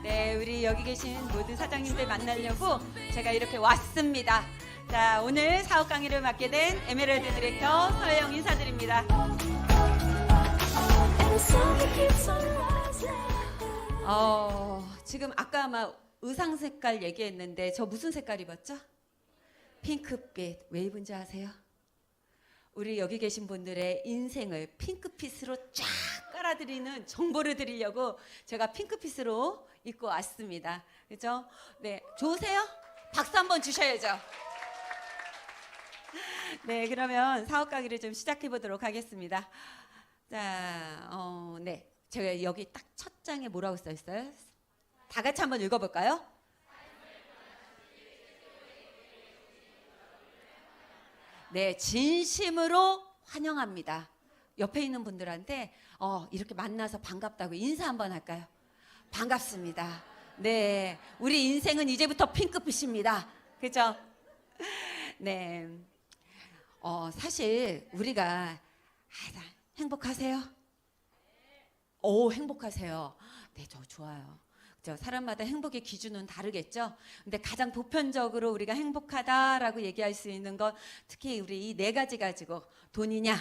네, 우리 여기 계신 모든 사장님들 만나려고 제가 이렇게 왔습니다. 자, 오늘 사업 강의를 맡게 된 에메랄드 디렉터 서혜영 인사드립니다. 지금 아까 아마 의상 색깔 얘기했는데 저 무슨 색깔 입었죠? 핑크빛. 왜 입은지 아세요? 우리 여기 계신 분들의 인생을 핑크빛으로 쫙 깔아드리는 정보를 드리려고 제가 핑크빛으로 입고 왔습니다. 그죠? 네, 좋으세요? 박수 한번 주셔야죠. 네, 그러면 사업 강의를 좀 시작해 보도록 하겠습니다. 자, 네, 제가 여기 딱 첫 장에 뭐라고 써 있어요? 다 같이 한번 읽어볼까요? 네, 진심으로 환영합니다. 옆에 있는 분들한테 이렇게 만나서 반갑다고 인사 한번 할까요? 반갑습니다. 네, 우리 인생은 이제부터 핑크빛입니다. 그죠? 네, 사실 우리가 행복하세요? 오, 행복하세요. 네, 저 좋아요. 그죠? 사람마다 행복의 기준은 다르겠죠. 근데 가장 보편적으로 우리가 행복하다라고 얘기할 수 있는 건 특히 우리 이 네 가지 가지고 돈이냐,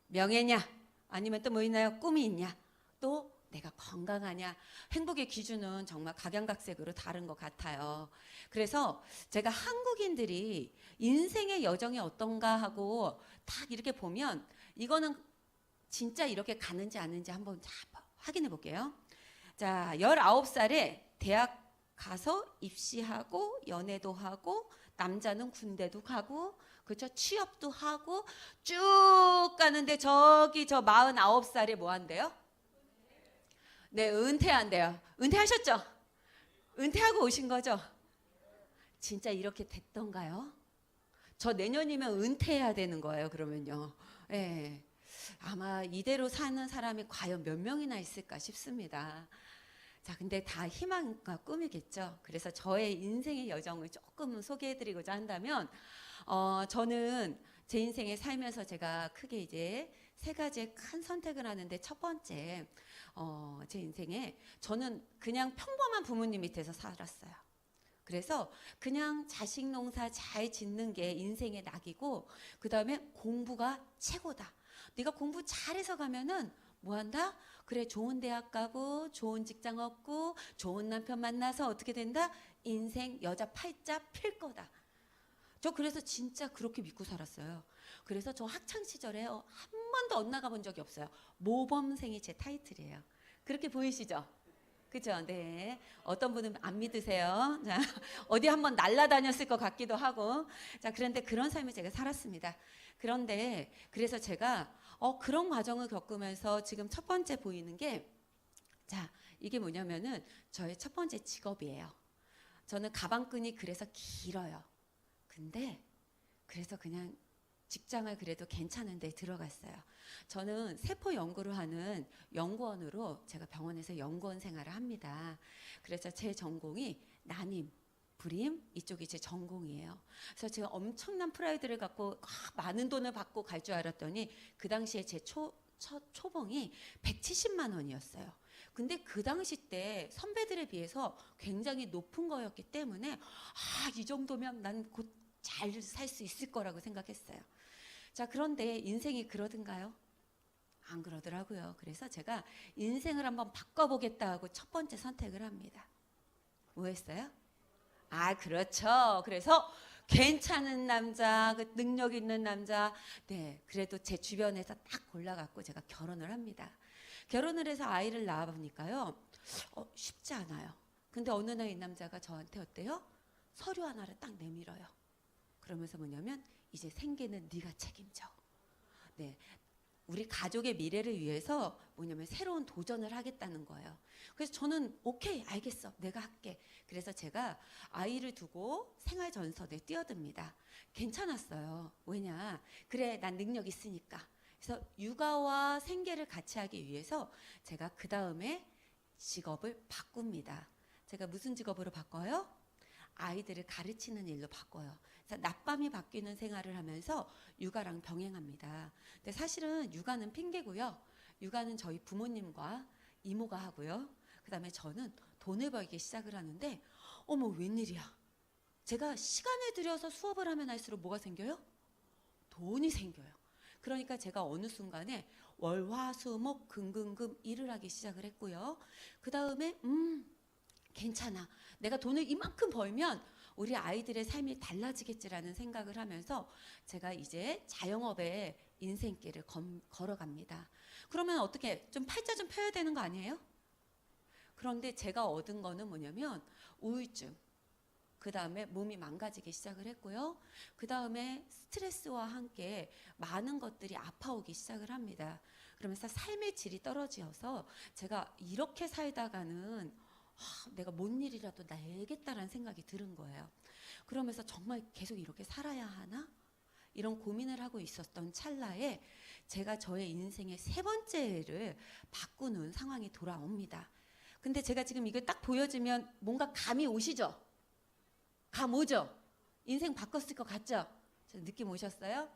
명예냐, 아니면 또 뭐 있나요? 꿈이 있냐, 또 내가 건강하냐. 행복의 기준은 정말 각양각색으로 다른 것 같아요. 그래서 제가 한국인들이 인생의 여정이 어떤가 하고 딱 이렇게 보면 이거는 진짜 이렇게 가는지 아닌지 한번 확인해 볼게요. 자, 19살에 대학 가서 입시하고 연애도 하고 남자는 군대도 가고 그렇죠? 취업도 하고 쭉 가는데 저기 저 49살에 뭐 한대요? 네, 은퇴한대요. 은퇴하셨죠? 은퇴하고 오신 거죠? 진짜 이렇게 됐던가요? 저 내년이면 은퇴해야 되는 거예요, 그러면요. 네. 아마 이대로 사는 사람이 과연 몇 명이나 있을까 싶습니다. 자, 근데 다 희망과 꿈이겠죠. 그래서 저의 인생의 여정을 조금 소개해드리고자 한다면, 저는 제 인생에 살면서 제가 크게 이제 세 가지의 큰 선택을 하는데 첫 번째, 제 인생에 저는 그냥 평범한 부모님 밑에서 살았어요. 그래서 그냥 자식 농사 잘 짓는 게 인생의 낙이고, 그 다음에 공부가 최고다. 네가 공부 잘해서 가면은 뭐 한다? 그래, 좋은 대학 가고 좋은 직장 얻고 좋은 남편 만나서 어떻게 된다? 인생 여자 팔자 필 거다. 저 그래서 진짜 그렇게 믿고 살았어요. 그래서 저 학창 시절에 한 번도 엇나가 본 적이 없어요. 모범생이 제 타이틀이에요. 그렇게 보이시죠? 그죠? 네. 어떤 분은 안 믿으세요. 자, 어디 한번 날아다녔을 것 같기도 하고. 자, 그런데 그런 삶을 제가 살았습니다. 그런데 그래서 제가 그런 과정을 겪으면서 지금 첫 번째 보이는 게, 자, 이게 뭐냐면은 저의 첫 번째 직업이에요. 저는 가방끈이 그래서 길어요. 근데 그래서 그냥 직장을 그래도 괜찮은 데 들어갔어요. 저는 세포 연구를 하는 연구원으로 제가 병원에서 연구원 생활을 합니다. 그래서 제 전공이 난임, 불임 이쪽이 제 전공이에요. 그래서 제가 엄청난 프라이드를 갖고 많은 돈을 받고 갈 줄 알았더니 그 당시에 제 첫 초봉이 170만 원이었어요. 근데 그 당시 때 선배들에 비해서 굉장히 높은 거였기 때문에 이 정도면 난 곧 잘 살 수 있을 거라고 생각했어요. 자, 그런데 인생이 그러던가요? 안 그러더라고요. 그래서 제가 인생을 한번 바꿔보겠다 하고 첫 번째 선택을 합니다. 뭐 했어요? 그렇죠. 그래서 괜찮은 남자, 그 능력 있는 남자, 네, 그래도 제 주변에서 딱 골라갖고 제가 결혼을 합니다. 결혼을 해서 아이를 낳아보니까요, 쉽지 않아요. 근데 어느 날 이 남자가 저한테 어때요? 서류 하나를 딱 내밀어요. 그러면서 뭐냐면 이제 생계는 네가 책임져. 네, 우리 가족의 미래를 위해서 뭐냐면 새로운 도전을 하겠다는 거예요. 그래서 저는 오케이, 알겠어, 내가 할게. 그래서 제가 아이를 두고 생활전선에 뛰어듭니다. 괜찮았어요. 왜냐? 그래, 난 능력 있으니까. 그래서 육아와 생계를 같이 하기 위해서 제가 그 다음에 직업을 바꿉니다. 제가 무슨 직업으로 바꿔요? 아이들을 가르치는 일로 바꿔요. 그래서 낮밤이 바뀌는 생활을 하면서 육아랑 병행합니다. 근데 사실은 육아는 핑계고요. 육아는 저희 부모님과 이모가 하고요. 그 다음에 저는 돈을 벌기 시작을 하는데 어머 웬일이야. 제가 시간을 들여서 수업을 하면 할수록 뭐가 생겨요? 돈이 생겨요. 그러니까 제가 어느 순간에 월화수목 금금금 일을 하기 시작을 했고요. 그 다음에 괜찮아. 내가 돈을 이만큼 벌면 우리 아이들의 삶이 달라지겠지라는 생각을 하면서 제가 이제 자영업에 인생길을 걸어갑니다. 그러면 어떻게 좀 팔자 좀 펴야 되는 거 아니에요? 그런데 제가 얻은 거는 뭐냐면 우울증, 그 다음에 몸이 망가지기 시작을 했고요. 그 다음에 스트레스와 함께 많은 것들이 아파오기 시작을 합니다. 그러면서 삶의 질이 떨어져서 제가 이렇게 살다가는 내가 뭔 일이라도 내겠다라는 생각이 드는 거예요. 그러면서 정말 계속 이렇게 살아야 하나? 이런 고민을 하고 있었던 찰나에 제가 저의 인생의 세 번째를 바꾸는 상황이 돌아옵니다. 근데 제가 지금 이걸 딱 보여주면 뭔가 감이 오시죠? 감 오죠? 인생 바꿨을 것 같죠? 느낌 오셨어요?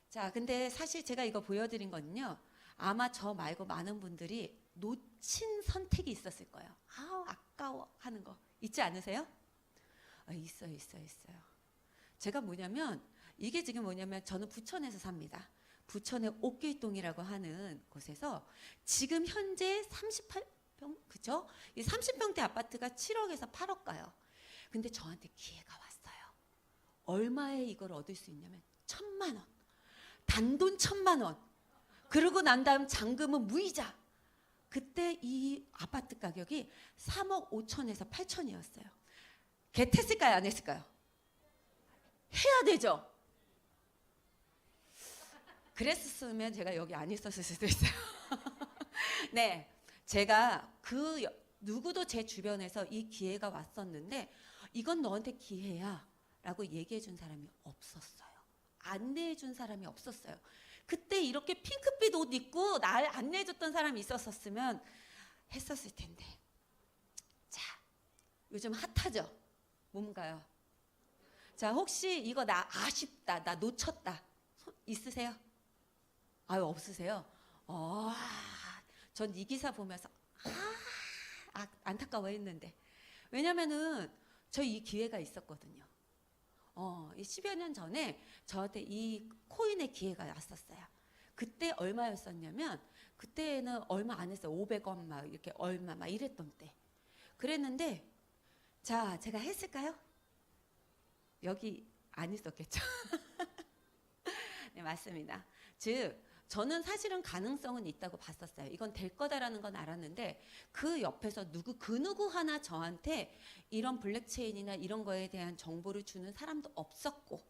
자, 근데 사실 제가 이거 보여드린 거는요. 아마 저 말고 많은 분들이 놓친 선택이 있었을 거예요. 아까워 하는 거 있지 않으세요? 있어요. 제가 뭐냐면 이게 지금 뭐냐면 저는 부천에서 삽니다. 부천의 옥길동이라고 하는 곳에서 지금 현재 38평, 그죠? 이 30평대 아파트가 7억에서 8억 가요. 근데 저한테 기회가 왔어요. 얼마에 이걸 얻을 수 있냐면 1,000만 원. 단돈 1,000만 원. 그러고 난 다음 잔금은 무이자. 그때 이 아파트 가격이 3억 5천에서 8천이었어요. 겟했을까요? 안 했을까요? 해야 되죠. 그랬으면 제가 여기 안 있었을 수도 있어요. 네, 제가 누구도 제 주변에서 이 기회가 왔었는데 이건 너한테 기회야 라고 얘기해 준 사람이 없었어요. 안내해 준 사람이 없었어요. 그때 이렇게 핑크빛 옷 입고 날 안내해 줬던 사람이 있었으면 했었을 텐데. 자, 요즘 핫하죠? 뭔가요? 자, 혹시 이거 나 아쉽다, 나 놓쳤다 있으세요? 없으세요? 전 이 기사 보면서 안타까워 했는데. 왜냐면은 저 이 기회가 있었거든요. 이 10여 년 전에 저한테 이 코인의 기회가 왔었어요. 그때 얼마였었냐면 그때는 얼마 안 했어요. 500원 막 이렇게 얼마 막 이랬던 때. 그랬는데 자, 제가 했을까요? 여기 안 있었겠죠. 네, 맞습니다. 즉 저는 사실은 가능성은 있다고 봤었어요. 이건 될 거다라는 건 알았는데 그 옆에서 그 누구 하나 저한테 이런 블랙체인이나 이런 거에 대한 정보를 주는 사람도 없었고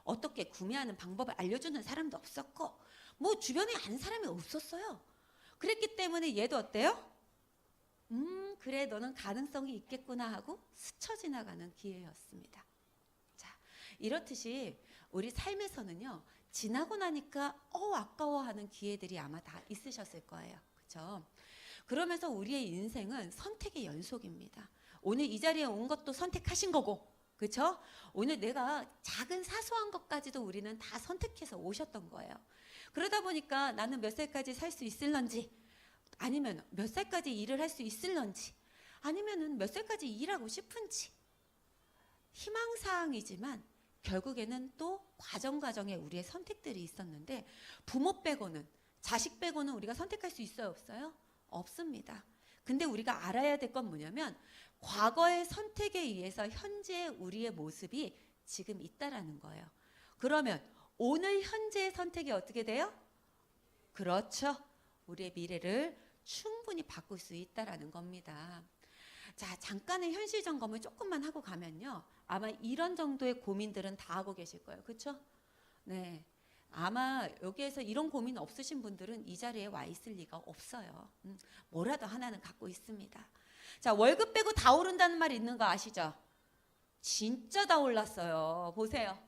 어떻게 구매하는 방법을 알려주는 사람도 없었고 뭐 주변에 아는 사람이 없었어요. 그랬기 때문에 얘도 어때요? 그래 너는 가능성이 있겠구나 하고 스쳐 지나가는 기회였습니다. 자, 이렇듯이 우리 삶에서는요. 지나고 나니까 아까워하는 기회들이 아마 다 있으셨을 거예요. 그렇죠? 그러면서 우리의 인생은 선택의 연속입니다. 오늘 이 자리에 온 것도 선택하신 거고 그렇죠? 오늘 내가 작은 사소한 것까지도 우리는 다 선택해서 오셨던 거예요. 그러다 보니까 나는 몇 살까지 살 수 있을런지 아니면 몇 살까지 일을 할 수 있을런지 아니면은 몇 살까지 일하고 싶은지 희망사항이지만 결국에는 또 과정에 우리의 선택들이 있었는데 부모 빼고는 자식 빼고는 우리가 선택할 수 있어요? 없어요? 없습니다. 근데 우리가 알아야 될 건 뭐냐면 과거의 선택에 의해서 현재의 우리의 모습이 지금 있다라는 거예요. 그러면 오늘 현재의 선택이 어떻게 돼요? 그렇죠. 우리의 미래를 충분히 바꿀 수 있다라는 겁니다. 자, 잠깐의 현실 점검을 조금만 하고 가면요. 아마 이런 정도의 고민들은 다 하고 계실 거예요. 그렇죠? 네. 아마 여기에서 이런 고민 없으신 분들은 이 자리에 와 있을 리가 없어요. 뭐라도 하나는 갖고 있습니다. 자, 월급 빼고 다 오른다는 말 있는 거 아시죠? 진짜 다 올랐어요. 보세요.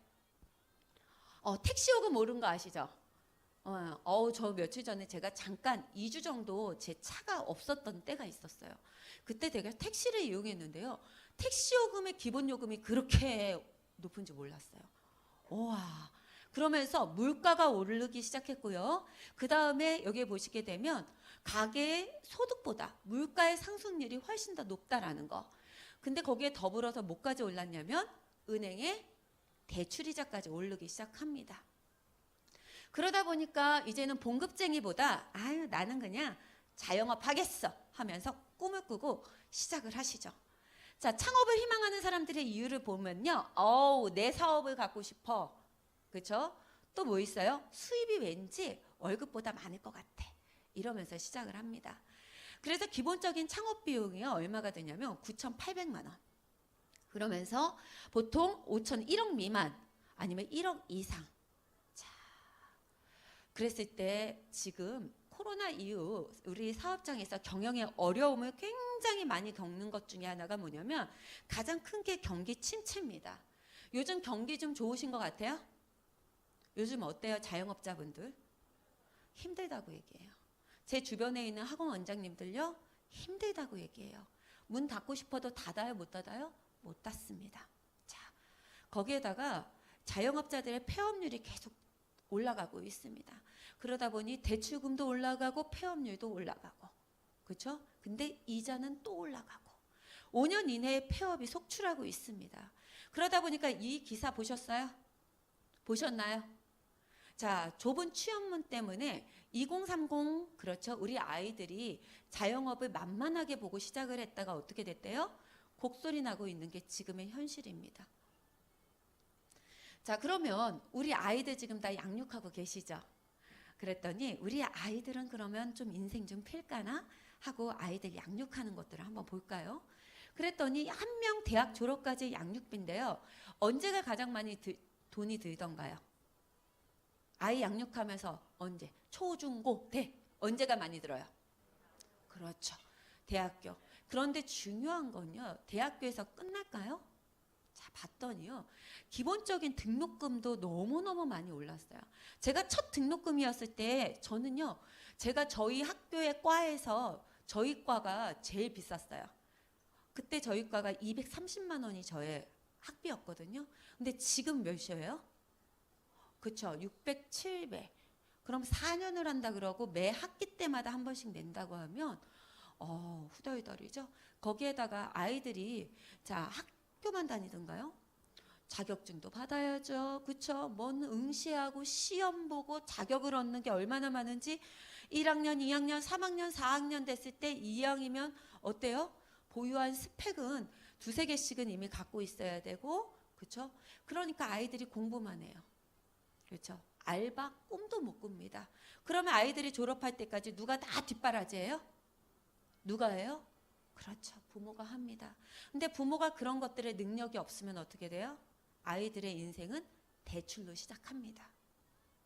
택시 요금 오른 거 아시죠? 저 며칠 전에 제가 잠깐 2주 정도 제 차가 없었던 때가 있었어요. 그때 제가 택시를 이용했는데요. 택시 요금의 기본 요금이 그렇게 높은지 몰랐어요. 와, 그러면서 물가가 오르기 시작했고요. 그 다음에 여기에 보시게 되면 가계의 소득보다 물가의 상승률이 훨씬 더 높다라는 거. 근데 거기에 더불어서 뭐까지 올랐냐면 은행의 대출이자까지 오르기 시작합니다. 그러다 보니까 이제는 봉급쟁이보다 아유 나는 그냥 자영업 하겠어 하면서 꿈을 꾸고 시작을 하시죠. 자, 창업을 희망하는 사람들의 이유를 보면요. 내 사업을 갖고 싶어. 그렇죠? 또 뭐 있어요? 수입이 왠지 월급보다 많을 것 같아. 이러면서 시작을 합니다. 그래서 기본적인 창업 비용이 얼마가 되냐면 9,800만 원. 그러면서 보통 1억 미만 아니면 1억 이상. 자, 그랬을 때 지금 코로나 이후 우리 사업장에서 경영의 어려움을 굉장히 많이 겪는 것 중에 하나가 뭐냐면 가장 큰 게 경기 침체입니다. 요즘 경기 좀 좋으신 것 같아요? 요즘 어때요? 자영업자분들? 힘들다고 얘기해요. 제 주변에 있는 학원 원장님들요. 힘들다고 얘기해요. 문 닫고 싶어도 닫아요? 못 닫아요? 못 닫습니다. 자, 거기에다가 자영업자들의 폐업률이 계속 올라가고 있습니다. 그러다 보니 대출금도 올라가고 폐업률도 올라가고, 그렇죠? 근데 이자는 또 올라가고 5년 이내에 폐업이 속출하고 있습니다. 그러다 보니까 이 기사 보셨어요? 보셨나요? 자, 좁은 취업문 때문에 2030 그렇죠? 우리 아이들이 자영업을 만만하게 보고 시작을 했다가 어떻게 됐대요? 곡소리 나고 있는 게 지금의 현실입니다. 자, 그러면 우리 아이들 지금 다 양육하고 계시죠? 그랬더니 우리 아이들은 그러면 좀 인생 좀 필까나 하고 아이들 양육하는 것들을 한번 볼까요? 그랬더니 한 명 대학 졸업까지 양육비인데요. 언제가 가장 많이 돈이 들던가요? 아이 양육하면서 언제? 초, 중, 고, 대 언제가 많이 들어요? 그렇죠. 대학교. 그런데 중요한 건요. 대학교에서 끝날까요? 자, 봤더니요. 기본적인 등록금도 너무너무 많이 올랐어요. 제가 첫 등록금이었을 때 저는요. 제가 저희 학교의 과에서 저희 과가 제일 비쌌어요. 그때 저희 과가 230만 원이 저의 학비였거든요. 근데 지금 몇이에요? 그렇죠. 600, 700. 그럼 4년을 한다 그러고 매 학기 때마다 한 번씩 낸다고 하면 후덜덜이죠. 거기에다가 아이들이 자 학교만 다니던가요? 자격증도 받아야죠. 그렇죠. 뭔 응시하고 시험 보고 자격을 얻는 게 얼마나 많은지 1학년, 2학년, 3학년, 4학년 됐을 때 이왕이면 어때요? 보유한 스펙은 2-3개씩은 이미 갖고 있어야 되고 그렇죠. 그러니까 아이들이 공부만 해요. 그렇죠. 알바 꿈도 못 꿉니다. 그러면 아이들이 졸업할 때까지 누가 다 뒷바라지예요? 누가 해요? 그렇죠. 부모가 합니다. 근데 부모가 그런 것들에 능력이 없으면 어떻게 돼요? 아이들의 인생은 대출로 시작합니다.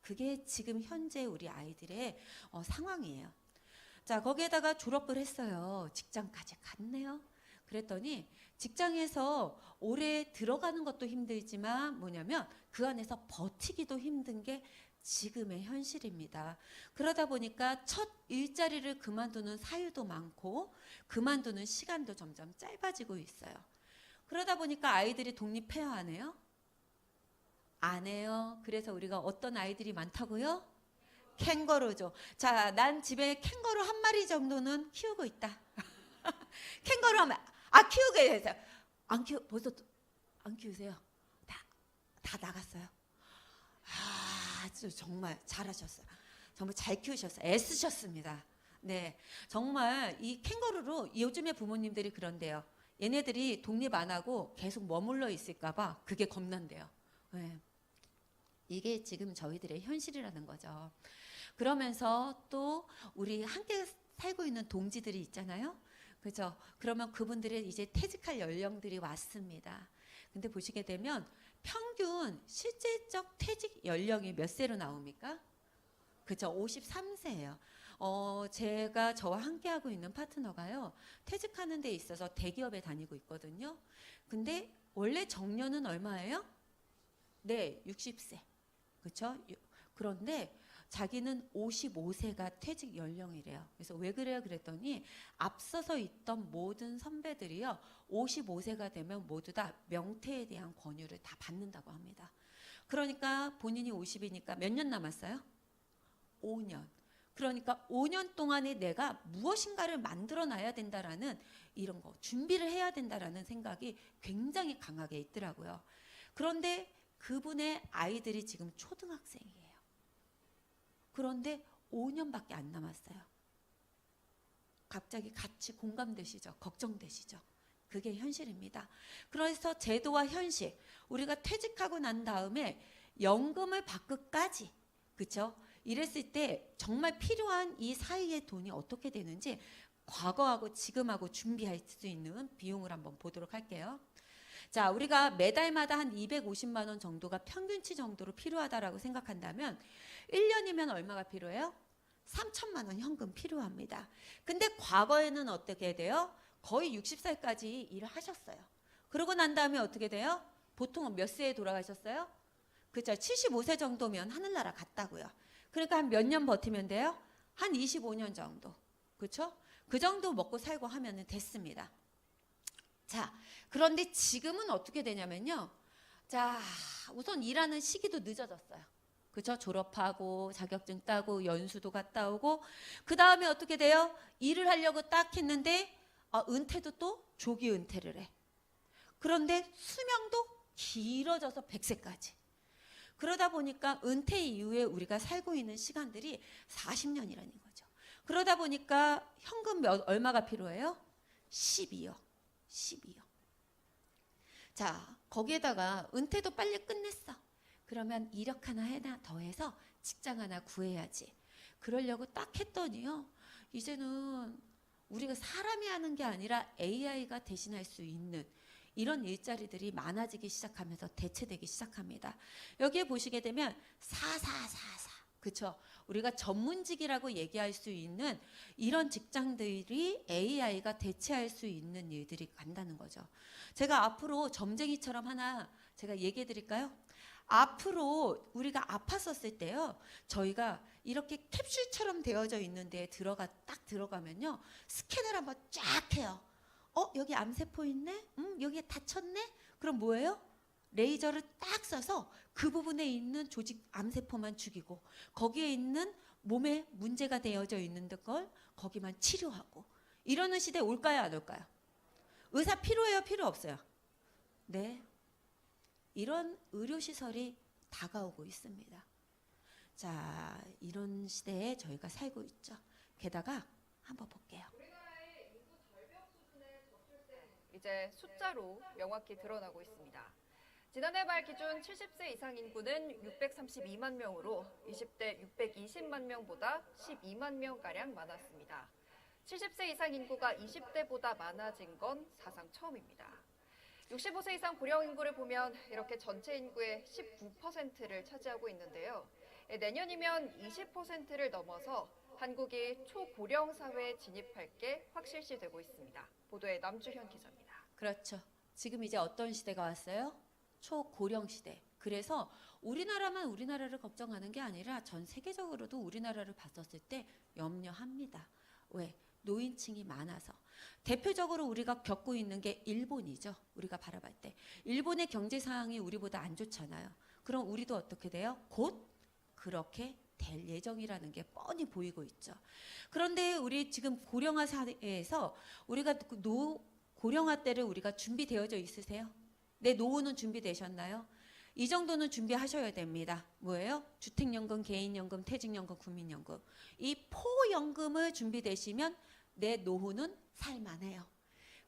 그게 지금 현재 우리 아이들의 상황이에요. 자, 거기에다가 졸업을 했어요. 직장까지 갔네요. 그랬더니 직장에서 오래 들어가는 것도 힘들지만 뭐냐면 그 안에서 버티기도 힘든 게 지금의 현실입니다. 그러다 보니까 첫 일자리를 그만두는 사유도 많고 그만두는 시간도 점점 짧아지고 있어요. 그러다 보니까 아이들이 독립해야 하네요? 안 해요. 그래서 우리가 어떤 아이들이 많다고요? 캥거루죠. 자, 난 집에 캥거루 한 마리 정도는 키우고 있다. 캥거루 하면 키우게 해서 벌써 안 키우세요? 다 나갔어요. 정말 잘하셨어요. 정말 잘 키우셨어요. 애쓰셨습니다. 네, 정말 이 캥거루로 요즘에 부모님들이 그런데요. 얘네들이 독립 안 하고 계속 머물러 있을까봐 그게 겁난대요. 네. 이게 지금 저희들의 현실이라는 거죠. 그러면서 또 우리 함께 살고 있는 동지들이 있잖아요. 그죠? 그러면 그분들의 이제 퇴직할 연령들이 왔습니다. 근데 보시게 되면 평균 실질적 퇴직 연령이 몇 세로 나옵니까? 그죠? 53세예요. 제가 저와 함께하고 있는 파트너가요. 퇴직하는 데 있어서 대기업에 다니고 있거든요. 근데 원래 정년은 얼마예요? 네, 60세. 그렇죠? 그런데 자기는 55세가 퇴직 연령이래요. 그래서 왜 그래요? 그랬더니 앞서서 있던 모든 선배들이요. 55세가 되면 모두 다 명퇴에 대한 권유를 다 받는다고 합니다. 그러니까 본인이 50이니까 몇 년 남았어요? 5년. 그러니까 5년 동안에 내가 무엇인가를 만들어 놔야 된다라는 이런 거 준비를 해야 된다라는 생각이 굉장히 강하게 있더라고요. 그런데 그분의 아이들이 지금 초등학생이에요. 그런데 5년밖에 안 남았어요. 갑자기 같이 공감되시죠? 걱정되시죠? 그게 현실입니다. 그래서 제도와 현실, 우리가 퇴직하고 난 다음에 연금을 받기까지, 그렇죠? 이랬을 때 정말 필요한 이 사이의 돈이 어떻게 되는지 과거하고 지금하고 준비할 수 있는 비용을 한번 보도록 할게요. 자, 우리가 매달마다 한 250만 원 정도가 평균치 정도로 필요하다라고 생각한다면 1년이면 얼마가 필요해요? 3천만 원 현금 필요합니다. 근데 과거에는 어떻게 돼요? 거의 60살까지 일을 하셨어요. 그러고 난 다음에 어떻게 돼요? 보통은 몇 세에 돌아가셨어요? 그죠? 75세 정도면 하늘나라 갔다고요. 그러니까 한 몇 년 버티면 돼요? 한 25년 정도. 그렇죠? 그 정도 먹고 살고 하면 됐습니다. 자, 그런데 지금은 어떻게 되냐면요. 자, 우선 일하는 시기도 늦어졌어요. 그죠? 졸업하고 자격증 따고 연수도 갔다 오고 그 다음에 어떻게 돼요? 일을 하려고 딱 했는데 은퇴도 또 조기 은퇴를 해. 그런데 수명도 길어져서 100세까지. 그러다 보니까 은퇴 이후에 우리가 살고 있는 시간들이 40년이라는 거죠. 그러다 보니까 현금 얼마가 필요해요? 12억. 12억. 자, 거기에다가 은퇴도 빨리 끝냈어. 그러면 이력 하나 더해서 직장 하나 구해야지. 그러려고 딱 했더니요. 이제는 우리가 사람이 하는 게 아니라 AI가 대신할 수 있는 이런 일자리들이 많아지기 시작하면서 대체되기 시작합니다. 여기에 보시게 되면 4444, 그렇죠? 우리가 전문직이라고 얘기할 수 있는 이런 직장들이 AI가 대체할 수 있는 일들이 간다는 거죠. 제가 앞으로 점쟁이처럼 하나 제가 얘기해 드릴까요? 앞으로 우리가 아팠었을 때요, 저희가 이렇게 캡슐처럼 되어져 있는 데에 딱 들어가면요, 스캔을 한번 쫙 해요. 여기 암세포 있네? 여기에 다쳤네? 그럼 뭐예요? 레이저를 딱 쏴서 그 부분에 있는 조직 암세포만 죽이고 거기에 있는 몸에 문제가 되어져 있는 걸 거기만 치료하고 이러는 시대 올까요? 안 올까요? 의사 필요해요? 필요 없어요? 네. 이런 의료시설이 다가오고 있습니다. 자, 이런 시대에 저희가 살고 있죠. 게다가 한번 볼게요. 이제 숫자로 명확히 드러나고 있습니다. 지난해 말 기준 70세 이상 인구는 632만 명으로 20대 620만 명보다 12만 명가량 많았습니다. 70세 이상 인구가 20대보다 많아진 건 사상 처음입니다. 65세 이상 고령 인구를 보면 이렇게 전체 인구의 19%를 차지하고 있는데요. 내년이면 20%를 넘어서 한국이 초고령 사회에 진입할 게 확실시 되고 있습니다. 보도에 남주현 기자입니다. 그렇죠. 지금 이제 어떤 시대가 왔어요? 초고령 시대. 그래서 우리나라만 우리나라를 걱정하는 게 아니라 전 세계적으로도 우리나라를 봤었을 때 염려합니다. 왜? 노인층이 많아서. 대표적으로 우리가 겪고 있는 게 일본이죠. 우리가 바라볼 때. 일본의 경제 상황이 우리보다 안 좋잖아요. 그럼 우리도 어떻게 돼요? 곧 그렇게 될 예정이라는 게 뻔히 보이고 있죠. 그런데 우리 지금 고령화 사회에서 우리가 고령화 때를 우리가 준비되어져 있으세요? 내 노후는 준비되셨나요? 이 정도는 준비하셔야 됩니다. 뭐예요? 주택연금, 개인연금, 퇴직연금, 국민연금. 이 포연금을 준비되시면 내 노후는 살만해요.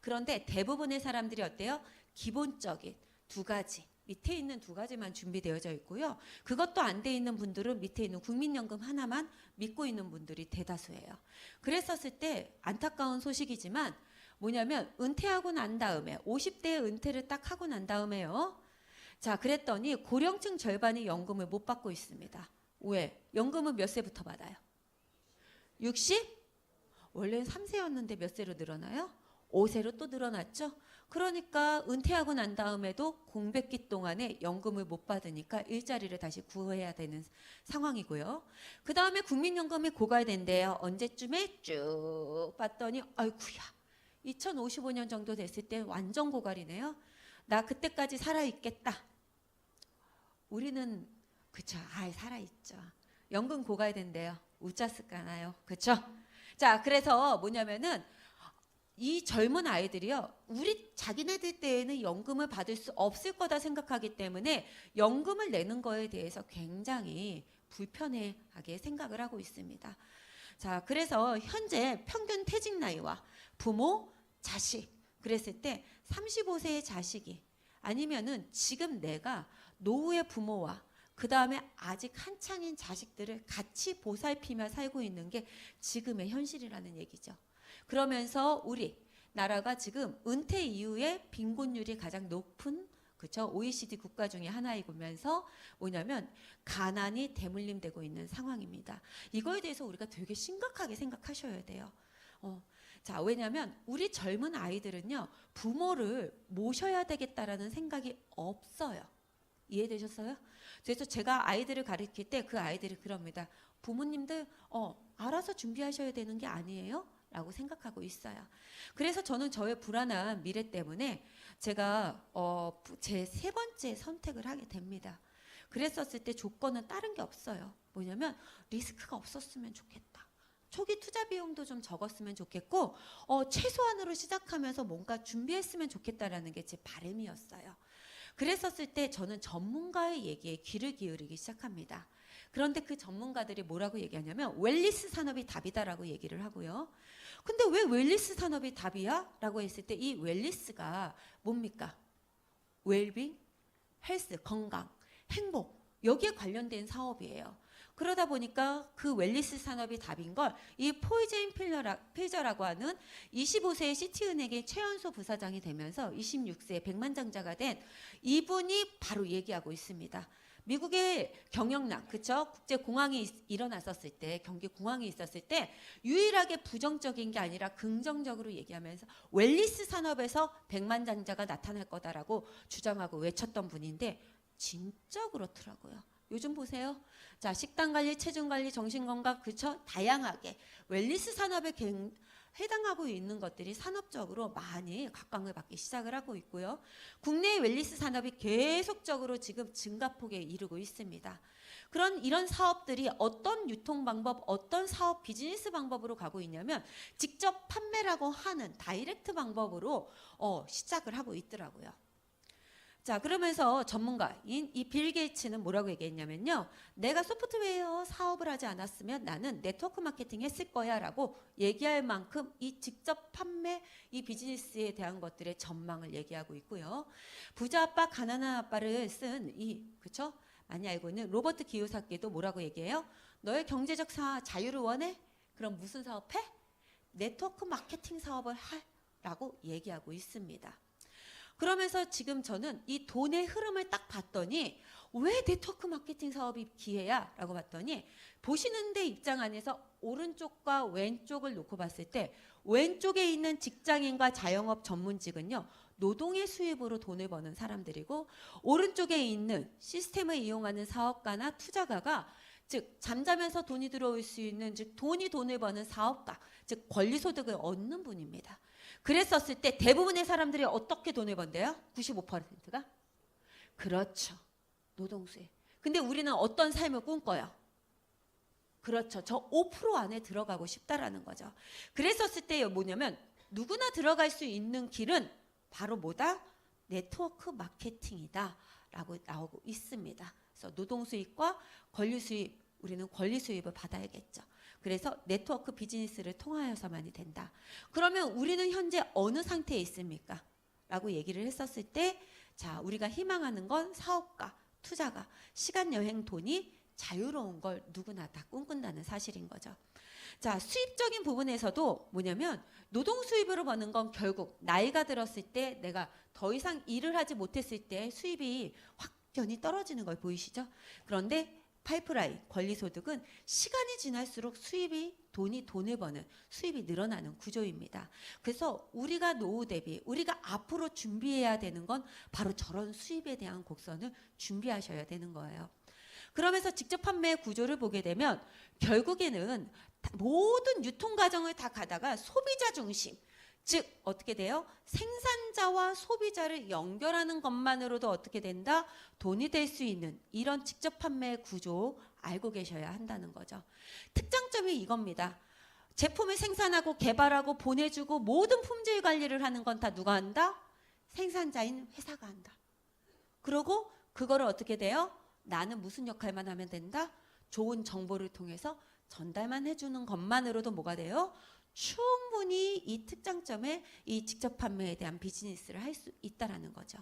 그런데 대부분의 사람들이 어때요? 기본적인 두 가지, 밑에 있는 두 가지만 준비되어져 있고요. 그것도 안 돼 있는 분들은 밑에 있는 국민연금 하나만 믿고 있는 분들이 대다수예요. 그랬었을 때 안타까운 소식이지만 뭐냐면 은퇴하고 난 다음에 50대에 은퇴를 딱 하고 난 다음에요. 자, 그랬더니 고령층 절반이 연금을 못 받고 있습니다. 왜? 연금은 몇 세부터 받아요? 60? 원래는 3세였는데 몇 세로 늘어나요? 5세로 또 늘어났죠? 그러니까 은퇴하고 난 다음에도 공백기 동안에 연금을 못 받으니까 일자리를 다시 구해야 되는 상황이고요. 그 다음에 국민연금이 고갈된대요. 언제쯤에 쭉 봤더니 아이쿠야 2055년 정도 됐을 때 완전 고갈이네요. 나 그때까지 살아있겠다. 우리는 그쵸, 살아있죠. 연금 고갈된대요. 웃자스까나요? 그렇죠? 자, 그래서 뭐냐면은 이 젊은 아이들이요, 우리 자기네들 때에는 연금을 받을 수 없을 거다 생각하기 때문에 연금을 내는 거에 대해서 굉장히 불편해하게 생각을 하고 있습니다. 자, 그래서 현재 평균 퇴직 나이와 부모, 자식 그랬을 때 35세의 자식이 아니면은 지금 내가 노후의 부모와 그 다음에 아직 한창인 자식들을 같이 보살피며 살고 있는 게 지금의 현실이라는 얘기죠. 그러면서 우리 나라가 지금 은퇴 이후에 빈곤율이 가장 높은 그렇죠? OECD 국가 중에 하나이면서 뭐냐면 가난이 대물림되고 있는 상황입니다. 이거에 대해서 우리가 되게 심각하게 생각하셔야 돼요. 자, 왜냐하면 우리 젊은 아이들은요, 부모를 모셔야 되겠다라는 생각이 없어요. 이해되셨어요? 그래서 제가 아이들을 가르칠 때 그 아이들이 그럽니다. 부모님들 알아서 준비하셔야 되는 게 아니에요? 라고 생각하고 있어요. 그래서 저는 저의 불안한 미래 때문에 제가 제 세 번째 선택을 하게 됩니다. 그랬었을 때 조건은 다른 게 없어요. 뭐냐면 리스크가 없었으면 좋겠다. 초기 투자 비용도 좀 적었으면 좋겠고 최소한으로 시작하면서 뭔가 준비했으면 좋겠다라는 게 제 바람이었어요. 그랬었을 때 저는 전문가의 얘기에 귀를 기울이기 시작합니다. 그런데 그 전문가들이 뭐라고 얘기하냐면 웰니스 산업이 답이다라고 얘기를 하고요. 근데 왜 웰니스 산업이 답이야? 라고 했을 때 이 웰니스가 뭡니까? 웰빙, 헬스, 건강, 행복 여기에 관련된 사업이에요. 그러다 보니까 그 웰니스 산업이 답인 걸 이 폴제인 필저라고 하는 25세의 시티은행의 최연소 부사장이 되면서 26세에 백만장자가 된 이분이 바로 얘기하고 있습니다. 미국의 경영난, 그쵸? 국제공항이 일어났었을 때, 경기 공항이 있었을 때 유일하게 부정적인 게 아니라 긍정적으로 얘기하면서 웰니스 산업에서 백만장자가 나타날 거다라고 주장하고 외쳤던 분인데 진짜 그렇더라고요. 요즘 보세요. 자, 식단 관리, 체중 관리, 정신 건강, 그쵸? 다양하게 웰니스 산업에 해당하고 있는 것들이 산업적으로 많이 각광을 받기 시작을 하고 있고요. 국내의 웰니스 산업이 계속적으로 지금 증가폭에 이르고 있습니다. 이런 사업들이 어떤 유통 방법, 어떤 사업 비즈니스 방법으로 가고 있냐면 직접 판매라고 하는 다이렉트 방법으로 시작을 하고 있더라고요. 자, 그러면서 전문가인 이 빌 게이츠는 뭐라고 얘기했냐면요. 내가 소프트웨어 사업을 하지 않았으면 나는 네트워크 마케팅 했을 거야 라고 얘기할 만큼 이 직접 판매, 이 비즈니스에 대한 것들의 전망을 얘기하고 있고요. 부자 아빠, 가난한 아빠를 쓴 그쵸? 많이 알고 있는 로버트 기요사키도 뭐라고 얘기해요? 너의 경제적 자유를 원해? 그럼 무슨 사업 해? 네트워크 마케팅 사업을 하라고 얘기하고 있습니다. 그러면서 지금 저는 이 돈의 흐름을 딱 봤더니 왜 네트워크 마케팅 사업이 기회야? 라고 봤더니 보시는 데 입장 안에서 오른쪽과 왼쪽을 놓고 봤을 때 왼쪽에 있는 직장인과 자영업 전문직은요. 노동의 수입으로 돈을 버는 사람들이고 오른쪽에 있는 시스템을 이용하는 사업가나 투자가가 즉 잠자면서 돈이 들어올 수 있는 즉 돈을 버는 사업가 즉 권리소득을 얻는 분입니다. 그랬었을 때 대부분의 사람들이 어떻게 돈을 번대요? 95%가? 그렇죠. 노동수입. 근데 우리는 어떤 삶을 꿈꿔요? 그렇죠. 저 5% 안에 들어가고 싶다라는 거죠. 그랬었을 때 뭐냐면 누구나 들어갈 수 있는 길은 바로 뭐다? 네트워크 마케팅이다 라고 나오고 있습니다. 그래서 노동수입과 권리수입, 우리는 권리수입을 받아야겠죠. 그래서 네트워크 비즈니스를 통하여서만이 된다. 그러면 우리는 현재 어느 상태에 있습니까? 라고 얘기를 했었을 때 자, 우리가 희망하는 건 사업가, 투자가, 시간, 여행, 돈이 자유로운 걸 누구나 다 꿈꾼다는 사실인 거죠. 자, 수입적인 부분에서도 뭐냐면 노동 수입으로 버는 건 결국 나이가 들었을 때 내가 더 이상 일을 하지 못했을 때 수입이 확연히 떨어지는 걸 보이시죠? 그런데 파이프라인, 권리소득은 시간이 지날수록 돈을 버는 수입이 늘어나는 구조입니다. 그래서 우리가 노후 대비, 우리가 앞으로 준비해야 되는 건 바로 저런 수입에 대한 곡선을 준비하셔야 되는 거예요. 그러면서 직접 판매 구조를 보게 되면 결국에는 모든 유통 과정을 다 가다가 소비자 중심, 즉 어떻게 돼요? 생산자와 소비자를 연결하는 것만으로도 어떻게 된다? 돈이 될 수 있는 이런 직접 판매 구조 알고 계셔야 한다는 거죠. 특장점이 이겁니다. 제품을 생산하고 개발하고 보내주고 모든 품질 관리를 하는 건 다 누가 한다? 생산자인 회사가 한다. 그리고 그거를 어떻게 돼요? 나는 무슨 역할만 하면 된다? 좋은 정보를 통해서 전달만 해주는 것만으로도 뭐가 돼요? 충분히 이 특장점에 이 직접 판매에 대한 비즈니스를 할 수 있다라는 거죠.